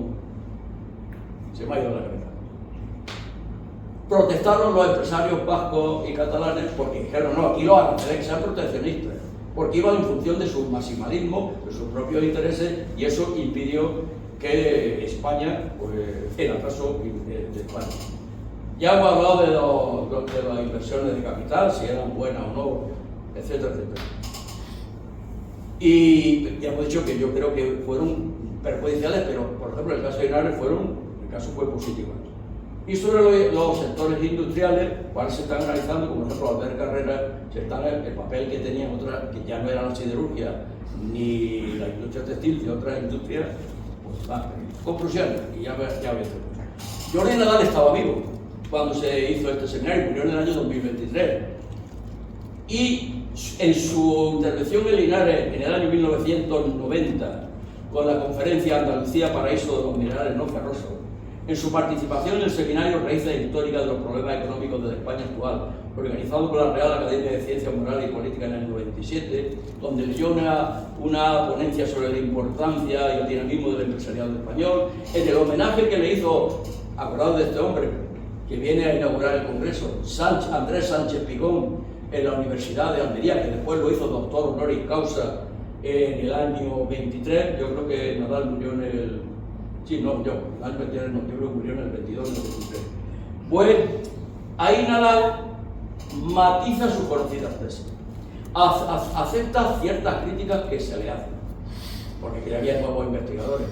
se me ha ido la cabeza. Protestaron los empresarios vascos y catalanes porque dijeron, no, aquí los aranceles que sean proteccionistas, porque iban en función de su maximalismo, de sus propios intereses, y eso impidió que España, pues, era el caso de España. Ya hemos hablado de las inversiones de capital, si eran buenas o no, etcétera, etcétera. Y ya hemos dicho que yo creo que fueron perjudiciales, pero por ejemplo el caso de Linares el caso fue positivo. Y sobre los sectores industriales, cuáles se están analizando, como por ejemplo Albert Carrera, el papel que tenían otras, que ya no era la siderurgia ni la industria textil, de otras industrias. Conclusiones, y ya ves. Jordi Nadal estaba vivo cuando se hizo este seminario, murió en el año 2023. Y en su intervención en Linares en el año 1990, con la conferencia Andalucía, Paraíso de los Minerales no ferrosos, en su participación en el seminario Raíces Históricas de los Problemas Económicos de la España Actual, organizado por la Real Academia de Ciencias Morales y Políticas en el 97, donde leyó una ponencia sobre la importancia y el dinamismo del empresariado español, en el homenaje que le hizo, acordado de este hombre, que viene a inaugurar el Congreso, Andrés Sánchez Picón, en la Universidad de Almería, que después lo hizo doctor honoris causa en el año 23, yo creo que Nadal murió en el... Sí, no, yo creo que murió en el 22 o el 23. Pues ahí Nadal matiza sus conocidas tesis, acepta ciertas críticas que se le hacen, porque crearía nuevos investigadores.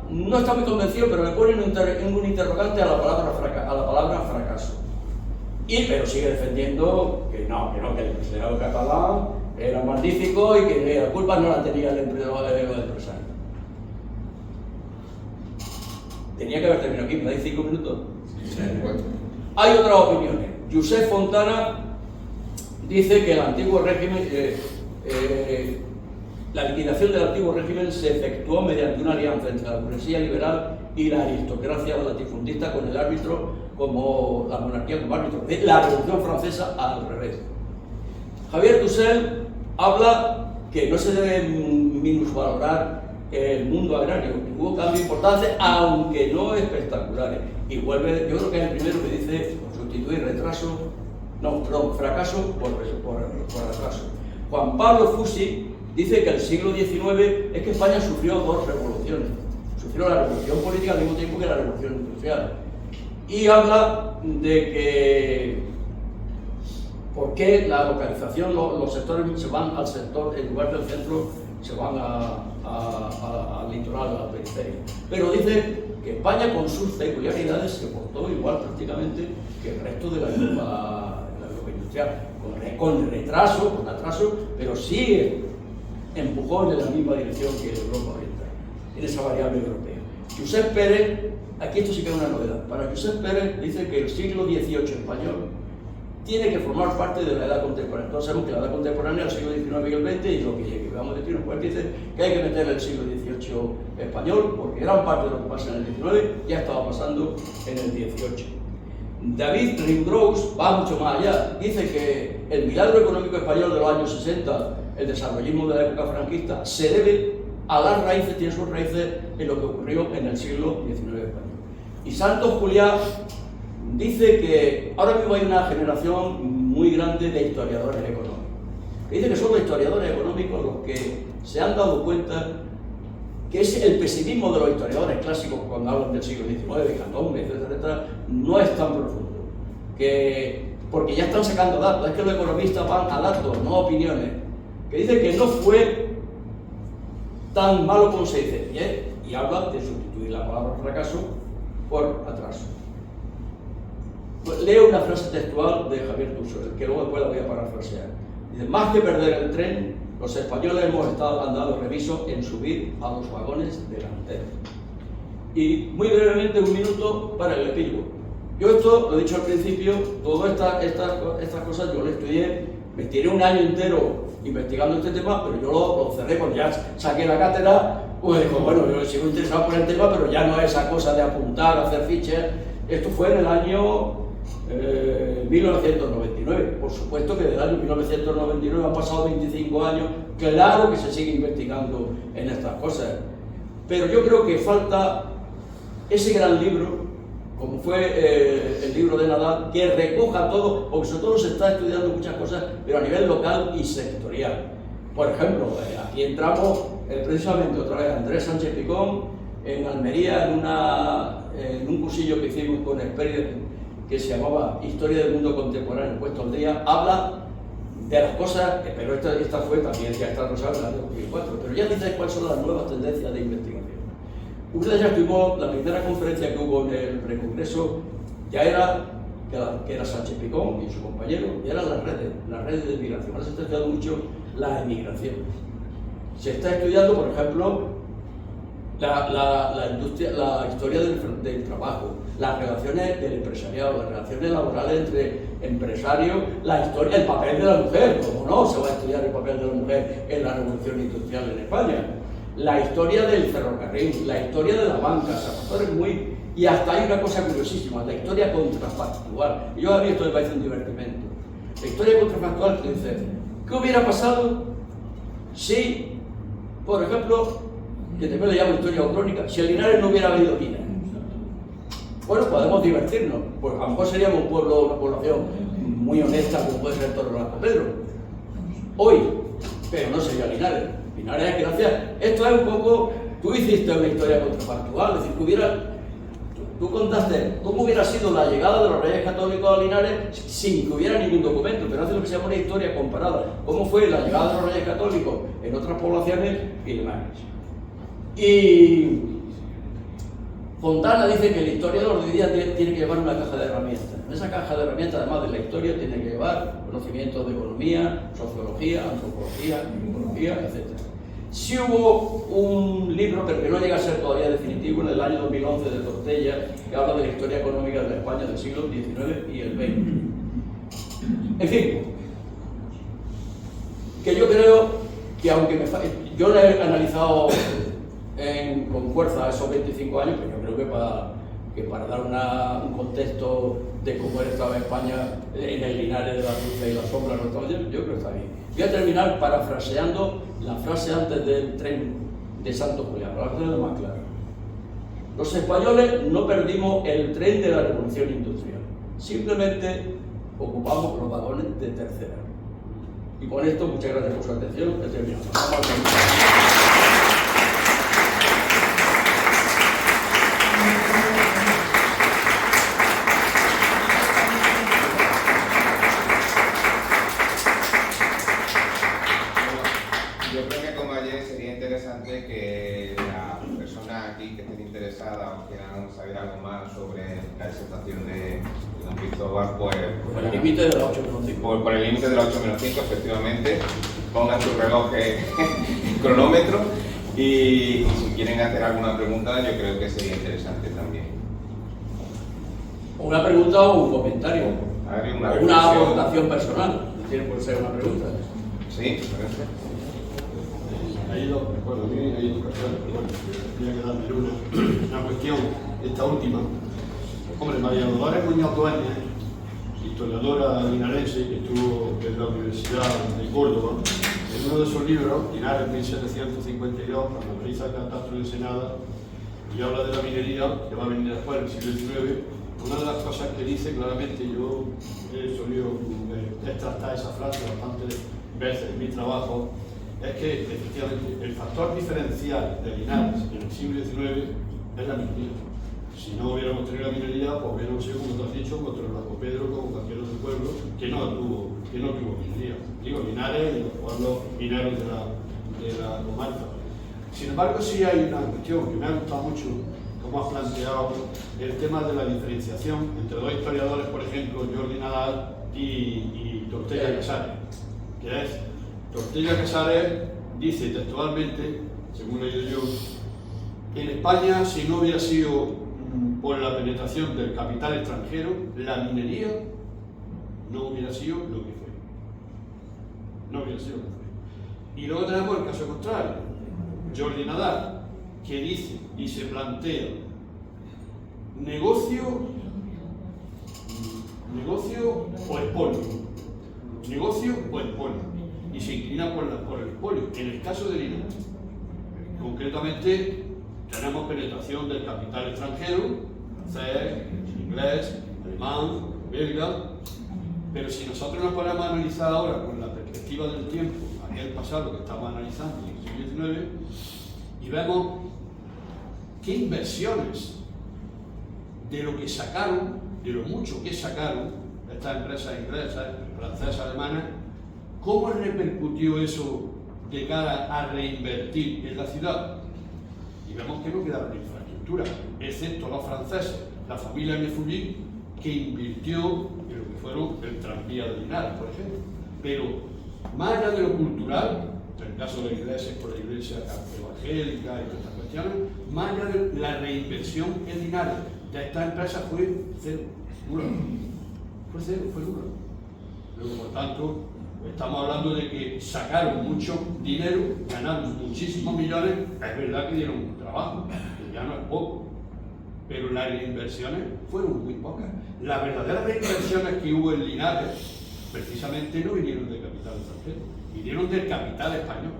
No está muy convencido, pero le pone un interrogante a la palabra fracaso. Pero sigue defendiendo que el empresariado catalán era magnífico y que la culpa no la tenía el empresario. Tenía que haber terminado aquí, ¿me dais 5 minutos? Sí, bueno. Hay otras opiniones. Josep Fontana dice que el antiguo régimen, la liquidación del antiguo régimen se efectuó mediante una alianza entre la burguesía liberal y la aristocracia latifundista con el árbitro como la monarquía como árbitro. La Revolución Francesa al revés. Javier Dussel habla que no se debe minusvalorar el mundo agrario, que hubo cambios importantes, aunque no espectaculares. Y vuelve, yo creo que es el primero que dice sustituir fracaso por retraso. Juan Pablo Fusi dice que el siglo XIX es que España sufrió 2 revoluciones. Sufrió la revolución política al mismo tiempo que la revolución industrial. Y habla de que por qué la localización, los sectores se van al sector, en lugar del centro, se van al litoral, a la periferia. Pero dice que España, con sus peculiaridades, se portó igual prácticamente que el resto de la Europa industrial, con atraso, pero sí empujó en la misma dirección que Europa Oriental, en esa variable europea. Josep Pérez, aquí esto sí que es una novedad. Para Josep Pérez dice que el siglo XVIII español tiene que formar parte de la edad contemporánea. Entonces sabemos que la edad contemporánea es el siglo XIX y el XX, y lo que llevamos de tiro, pues dice que hay que meter el siglo XVIII español, porque gran parte de lo que pasa en el XIX ya estaba pasando en el XVIII. David Rimbrous va mucho más allá. Dice que el milagro económico español de los años 60, el desarrollismo de la época franquista, se debe a las raíces, tiene sus raíces en lo que ocurrió en el siglo XIX español. Y Santos Juliá dice que ahora mismo hay una generación muy grande de historiadores económicos. Dice que son los historiadores económicos los que se han dado cuenta que es el pesimismo de los historiadores clásicos cuando hablan del siglo XIX, Catombe, etcétera, no es tan profundo. Porque ya están sacando datos, es que los economistas van a datos, no a opiniones. Que dice que no fue tan malo como se dice, y habla de sustituir la palabra fracaso por atraso. Leo una frase textual de Javier Dussel, que luego después la voy a parafrasear. Dice: más que perder el tren, los españoles han dado reviso en subir a los vagones delanteros. Y muy brevemente, un minuto para el epílogo. Yo esto, lo he dicho al principio, todas estas cosas yo lo estudié, me tiré un año entero investigando este tema, pero yo lo cerré cuando ya saqué la cátedra, pues digo, bueno, yo sigo interesado por el tema, pero ya no es esa cosa de apuntar, hacer fichas. Esto fue en el año 1999. Por supuesto que desde el año 1999 han pasado 25 años, claro que se sigue investigando en estas cosas, pero yo creo que falta ese gran libro, como fue el libro de Nadal, que recoja todo, porque sobre todo se está estudiando muchas cosas, pero a nivel local y sectorial. Por ejemplo, aquí entramos precisamente otra vez Andrés Sánchez Picón en Almería, en un cursillo que hicimos con Esperi, que se llamaba Historia del Mundo Contemporáneo puesto al día. Habla de las cosas, pero esta fue también, ya está Rosario en el año 2004, pero ya dice cuáles son las nuevas tendencias de investigación. Una de ellas tuvimos, la primera conferencia que hubo en el precongreso, ya era que era Sánchez Picón y su compañero, y eran las redes de migración. Ahora se está estudiando mucho la emigración. Se está estudiando, por ejemplo, la industria, la historia del trabajo, las relaciones del empresariado, las relaciones laborales entre empresarios, la historia, el papel de la mujer, como no se va a estudiar el papel de la mujer en la revolución industrial en España, la historia del ferrocarril, la historia de la banca, factores muy... Y hasta hay una cosa curiosísima, la historia contrafactual. Yo a mí esto me parece un divertimento. La historia contrafactual que dice, ¿qué hubiera pasado si, por ejemplo, que también le llamo historia crónica, si el Linares no hubiera habido minas? Bueno, podemos divertirnos, pues a lo mejor seríamos un pueblo, una población muy honesta como puede ser Torre Blanco Pedro. Hoy, pero no sería Linares. Linares es gracias. Esto es un poco, tú hiciste una historia contrafactual, es decir, que hubiera... Tú contaste cómo hubiera sido la llegada de los Reyes Católicos a Linares sin que hubiera ningún documento, pero hace lo que se llama una historia comparada. ¿Cómo fue la llegada de los Reyes Católicos en otras poblaciones y demás? Y Fontana dice que la historiador de hoy día tiene que llevar una caja de herramientas. En esa caja de herramientas, además de la historia, tiene que llevar conocimientos de economía, sociología, antropología, psicología, etc. Sí hubo un libro, pero que no llega a ser todavía definitivo, en el año 2011 de Tortella, que habla de la historia económica de la España del siglo XIX y el XX. En fin, que yo creo que aunque yo lo he analizado con fuerza esos 25 años, pero yo creo que para dar un contexto de cómo estaba España en el Linares de la luz y la sombra, yo creo que está bien. Voy a terminar parafraseando la frase antes del tren de Santo Julián, para hacerlo más claro. Los españoles no perdimos el tren de la revolución industrial, simplemente ocupamos los vagones de tercera. Y con esto, muchas gracias por su atención. He terminado. Yo creo que como ayer sería interesante que las personas aquí que estén interesadas o quieran saber algo más sobre la disertación de don Cristóbal, pues por el límite de las 8 menos 5. Por el límite de las 8 menos 5, efectivamente, pongan su reloj cronómetro y si quieren hacer alguna pregunta, yo creo que sería interesante también. Una pregunta o un comentario. Una aportación personal. Tiene por ser una pregunta. Sí, parece. Hay dos, bueno, a mí hay dos cuestiones, pero bueno, tenía que darme una cuestión, esta última. Hombre, María Dolores Muñoz Dueñas, historiadora linarense que estuvo en la Universidad de Córdoba, en uno de sus libros, Linares 1752, cuando analiza el catastro de Ensenada y habla de la minería, que va a venir después en el siglo XIX, una de las cosas que dice claramente, yo he solido extractar esa frase bastantes veces en mi trabajo, es que efectivamente el factor diferencial de Linares en el siglo XIX es la minería. Si no hubiéramos tenido la minería, pues hubiéramos sido, como tú has dicho, contra el Blanco Pedro, como cualquier otro pueblo que no tuvo minería. Digo, Linares y los pueblos mineros de la comarca. Sin embargo, sí hay una cuestión que me ha gustado mucho, como has planteado, el tema de la diferenciación entre dos historiadores, por ejemplo, Jordi Nadal y Tortella Casares, que es Tortella Casares dice textualmente, según he leído yo, en España, si no hubiera sido por la penetración del capital extranjero, la minería no hubiera sido lo que fue. No hubiera sido lo que fue. Y luego tenemos el caso contrario, Jordi Nadal, que dice y se plantea negocio o expolio. Negocio o expolio. Y se inclina por el expolio. En el caso de Linares, concretamente, tenemos penetración del capital extranjero, francés, inglés, alemán, belga, pero si nosotros nos ponemos a analizar ahora con la perspectiva del tiempo, aquel pasado que estamos analizando en el siglo XIX, y vemos qué inversiones de lo que sacaron, de lo mucho que sacaron estas empresas inglesas, francesas, alemanas, ¿cómo repercutió eso de cara a reinvertir en la ciudad? Y vemos que no quedaron infraestructura, excepto los franceses, la familia Nefouly, que invirtió en lo que fueron el tranvía de Linares, por ejemplo. Pero más allá de lo cultural, en el caso de ingleses por la iglesia evangélica y todas estas cuestiones, más allá de la reinversión en Linares de esta empresa fue cero, nula. Fue cero, fue nula. Luego, por tanto, estamos hablando de que sacaron mucho dinero, ganaron muchísimos millones, es verdad que dieron trabajo, que ya no es poco, pero las reinversiones fueron muy pocas. Las verdaderas reinversiones que hubo en Linares precisamente no vinieron del capital extranjero, vinieron del capital español.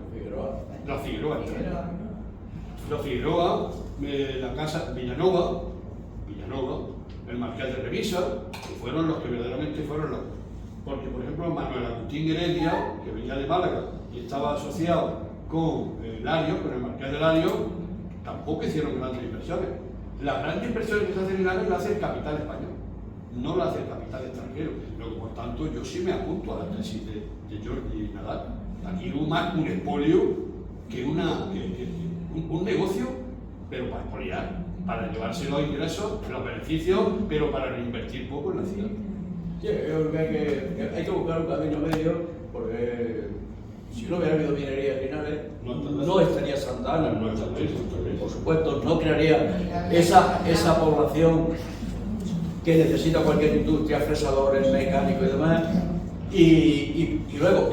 Los Figueroa. Los Figueroa, la casa Villanova, el Marqués de Revisa, que fueron los que verdaderamente fueron los. Porque, por ejemplo, Manuel Agustín Heredia, que venía de Málaga y estaba asociado con Lario, con el Marqués de Lario, tampoco hicieron grandes inversiones. Las grandes inversiones que se hacen en Linares las hace el capital español, no las hace el capital extranjero. Luego, por tanto, yo sí me apunto a la tesis de Jordi Nadal. Aquí hubo más un expolio que un negocio, pero para expoliar, para llevarse los ingresos, los beneficios, pero para reinvertir poco en la ciudad. Sí, yo creo que hay que buscar un camino medio, porque si no hubiera habido minería en Linares, no estaría Santana, por supuesto, no crearía esa población que necesita cualquier industria, fresadores, mecánicos y demás, y luego,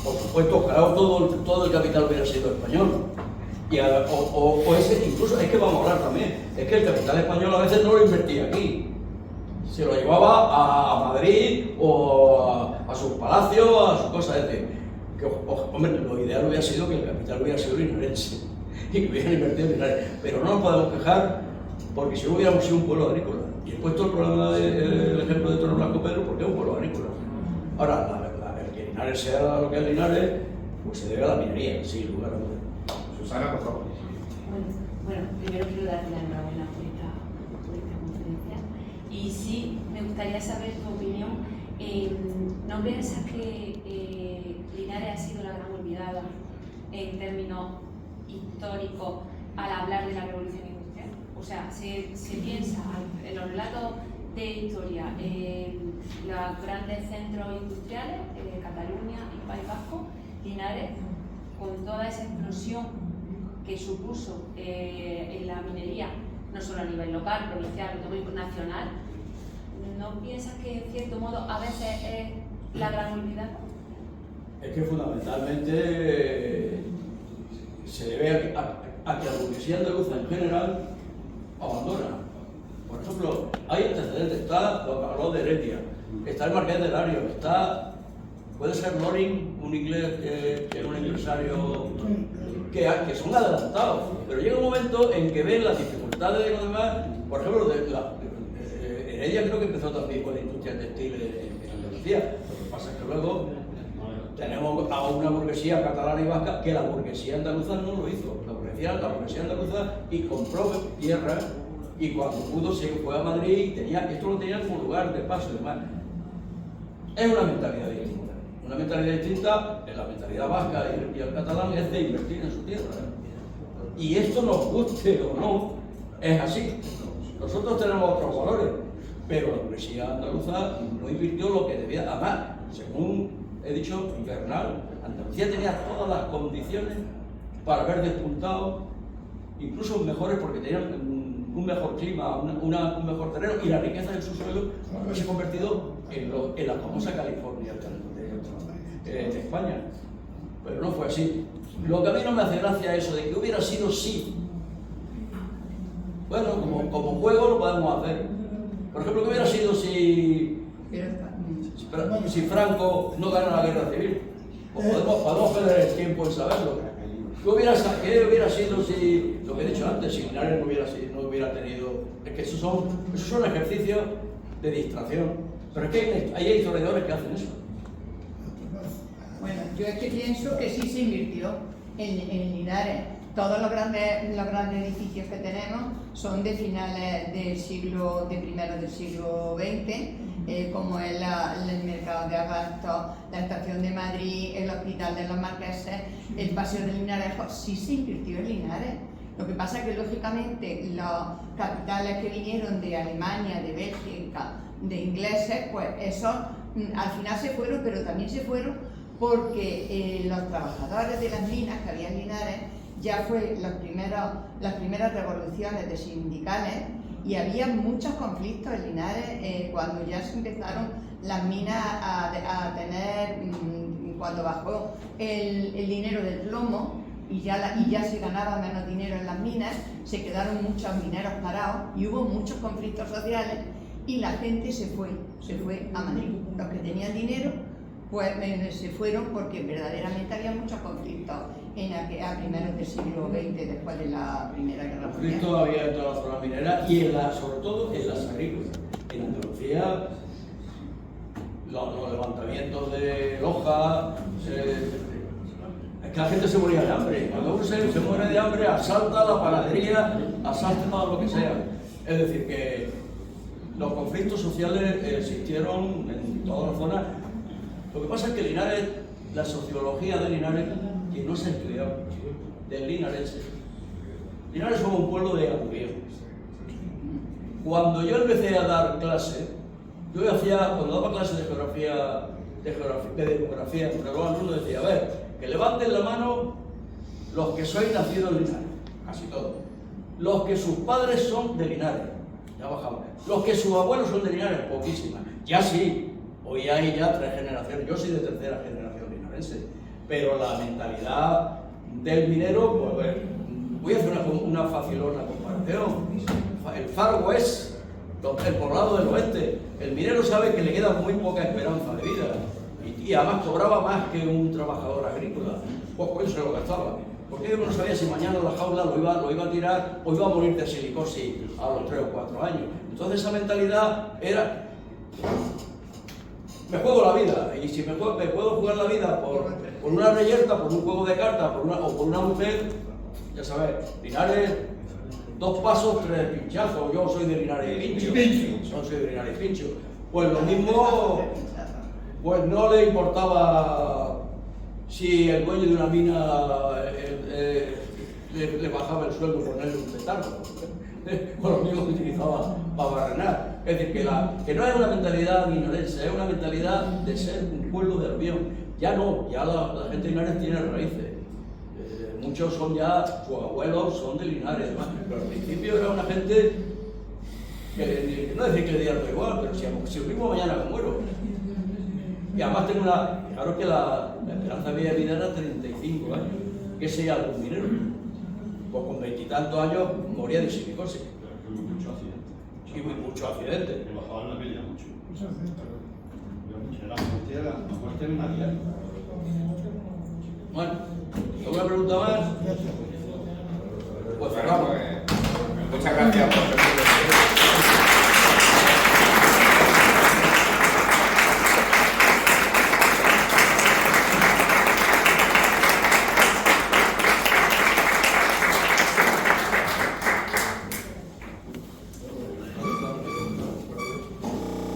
por supuesto, claro, todo el capital hubiera sido español. Incluso es que vamos a hablar también, es que el capital español a veces no lo invertía aquí. Se lo llevaba a Madrid o a sus palacios, a sus cosas. Es decir, que, hombre, lo ideal hubiera sido que el capital hubiera sido linarense y que hubieran invertido en Linares. Pero no nos podemos quejar porque si no hubiéramos sido un pueblo agrícola. Y he puesto el problema del ejemplo de Torreblanco Pedro porque es un pueblo agrícola. Ahora, el que Linares sea lo que es Linares, pues se debe a la minería, sin lugar a dudas. Susana, por favor. Bueno, primero quiero darte la enhorabuena por esta conferencia. Y sí, me gustaría saber tu opinión. ¿No piensas que Linares ha sido la gran olvidada en términos históricos al hablar de la revolución industrial? O sea, se piensa en los relatos de historia, los grandes centros industriales, Cataluña y País Vasco, Linares, con toda esa explosión que supuso en la minería, no solo a nivel local, provincial, sino nacional, ¿no piensas que en cierto modo a veces es la gran olvidada? Es que fundamentalmente se debe a que la burguesía andaluza en general abandona. Por ejemplo, hay antecedentes, está lo que habló de Heredia, está el Marqués de Lario, puede ser Loring, un inglés que era un empresario que son adelantados, pero llega un momento en que ven las dificultades de los demás. Por ejemplo, Heredia creo que empezó también con la industria textil en Andalucía. Lo que pasa es que luego tenemos a una burguesía catalana y vasca que la burguesía andaluza no lo hizo. La burguesía andaluza y compró tierra y cuando pudo se fue a Madrid y esto lo tenía como lugar de paso y demás. Es una mentalidad distinta. Una mentalidad distinta, la mentalidad vasca y el catalán es de invertir en su tierra. Y esto nos guste o no, es así. Nosotros tenemos otros valores, pero la burguesía andaluza no invirtió lo que debía. Además, según he dicho, Bernal, Andalucía tenía todas las condiciones para haber despuntado, incluso mejores porque tenían un mejor clima, un mejor terreno y la riqueza de su suelo se ha convertido en la famosa California de España. Pero no fue así. Lo que a mí no me hace gracia es eso de que hubiera sido sí. Bueno, como juego lo podemos hacer. Por ejemplo, ¿qué hubiera sido si Franco no gana la guerra civil? Podemos perder el tiempo en saberlo. ¿Qué hubiera sido si, lo que he dicho antes, si Linares no hubiera tenido? Es que esos son ejercicios de distracción. Pero es que hay historiadores que hacen eso. Bueno, yo es que pienso que sí se invirtió en Linares. Todos los grandes edificios que tenemos son de finales de primero del siglo XX, como es el mercado de Abasto, la estación de Madrid, el hospital de los Marqueses, el paseo de Linares. Sí se invirtió en Linares. Lo que pasa es que lógicamente los capitales que vinieron de Alemania, de Bélgica, de ingleses, pues esos al final se fueron, pero también se fueron porque los trabajadores de las minas que había en Linares ya fue las primeras revoluciones de sindicales y había muchos conflictos en Linares cuando ya se empezaron las minas a tener, cuando bajó el dinero del plomo y ya se ganaba menos dinero en las minas, se quedaron muchos mineros parados y hubo muchos conflictos sociales y la gente se fue a Madrid. Los que tenían dinero pues se fueron porque verdaderamente había muchos conflictos a primeros del siglo XX, después de la Primera Guerra Mundial. Conflictos había en toda la zona minera y sobre todo en las agrícolas. En Andalucía, los levantamientos de Loja, es que la gente se moría de hambre. Cuando uno se muere de hambre, asalta la panadería, asalta todo lo que sea. Es decir, que los conflictos sociales existieron en toda la zona. Lo que pasa es que Linares, la sociología de Linares, que no se ha estudiado, del linarense. Linares somos un pueblo de aluvión. Cuando yo empecé a dar clase, cuando daba clases de demografía, entre los alumnos decía, a ver, que levanten la mano los que sois nacidos en Linares, casi todos. Los que sus padres son de Linares, ya bajamos. Los que sus abuelos son de Linares, poquísimas. Ya sí. Hoy hay ya 3 generaciones, yo soy de 3ª generación linarense, pero la mentalidad del minero, pues voy a hacer una facilona comparación. El Far West, el poblado del oeste, el minero sabe que le queda muy poca esperanza de vida y además cobraba más que un trabajador agrícola, pues eso se lo gastaba. Porque uno no sabía si mañana la jaula lo iba a tirar o iba a morir de silicosis a los 3 o 4 años. Entonces esa mentalidad era: me juego la vida, y si me puedo jugar la vida por una reyerta, por un juego de cartas o por una mujer, ya sabes, Linares, 2 pasos, 3 pinchazos. Yo soy de Linares y Pincho. Yo soy de Linares y Pincho. Pues lo mismo, pues no le importaba si el dueño de una mina le bajaba el sueldo por ponerle un petardo. Con lo mismo que utilizaba para barrenar. Es decir, que no es una mentalidad linarense, es una mentalidad de ser un pueblo de aluvión. Ya no, ya la gente de Linares tiene raíces. Muchos son ya, sus abuelos son de Linares, además. Pero al principio era una gente que no decir que le diera todo igual, pero si vivo mañana me muero. Y además tengo claro que la esperanza media de vida era 35 años, que sea algún minero. Pues con 20 y tantos años moría de silicosis. Y muchos accidentes. Me bajaban la media mucho. La muerte era una diaria. Bueno, ¿alguna pregunta más? Pues Bueno, pues, muchas gracias por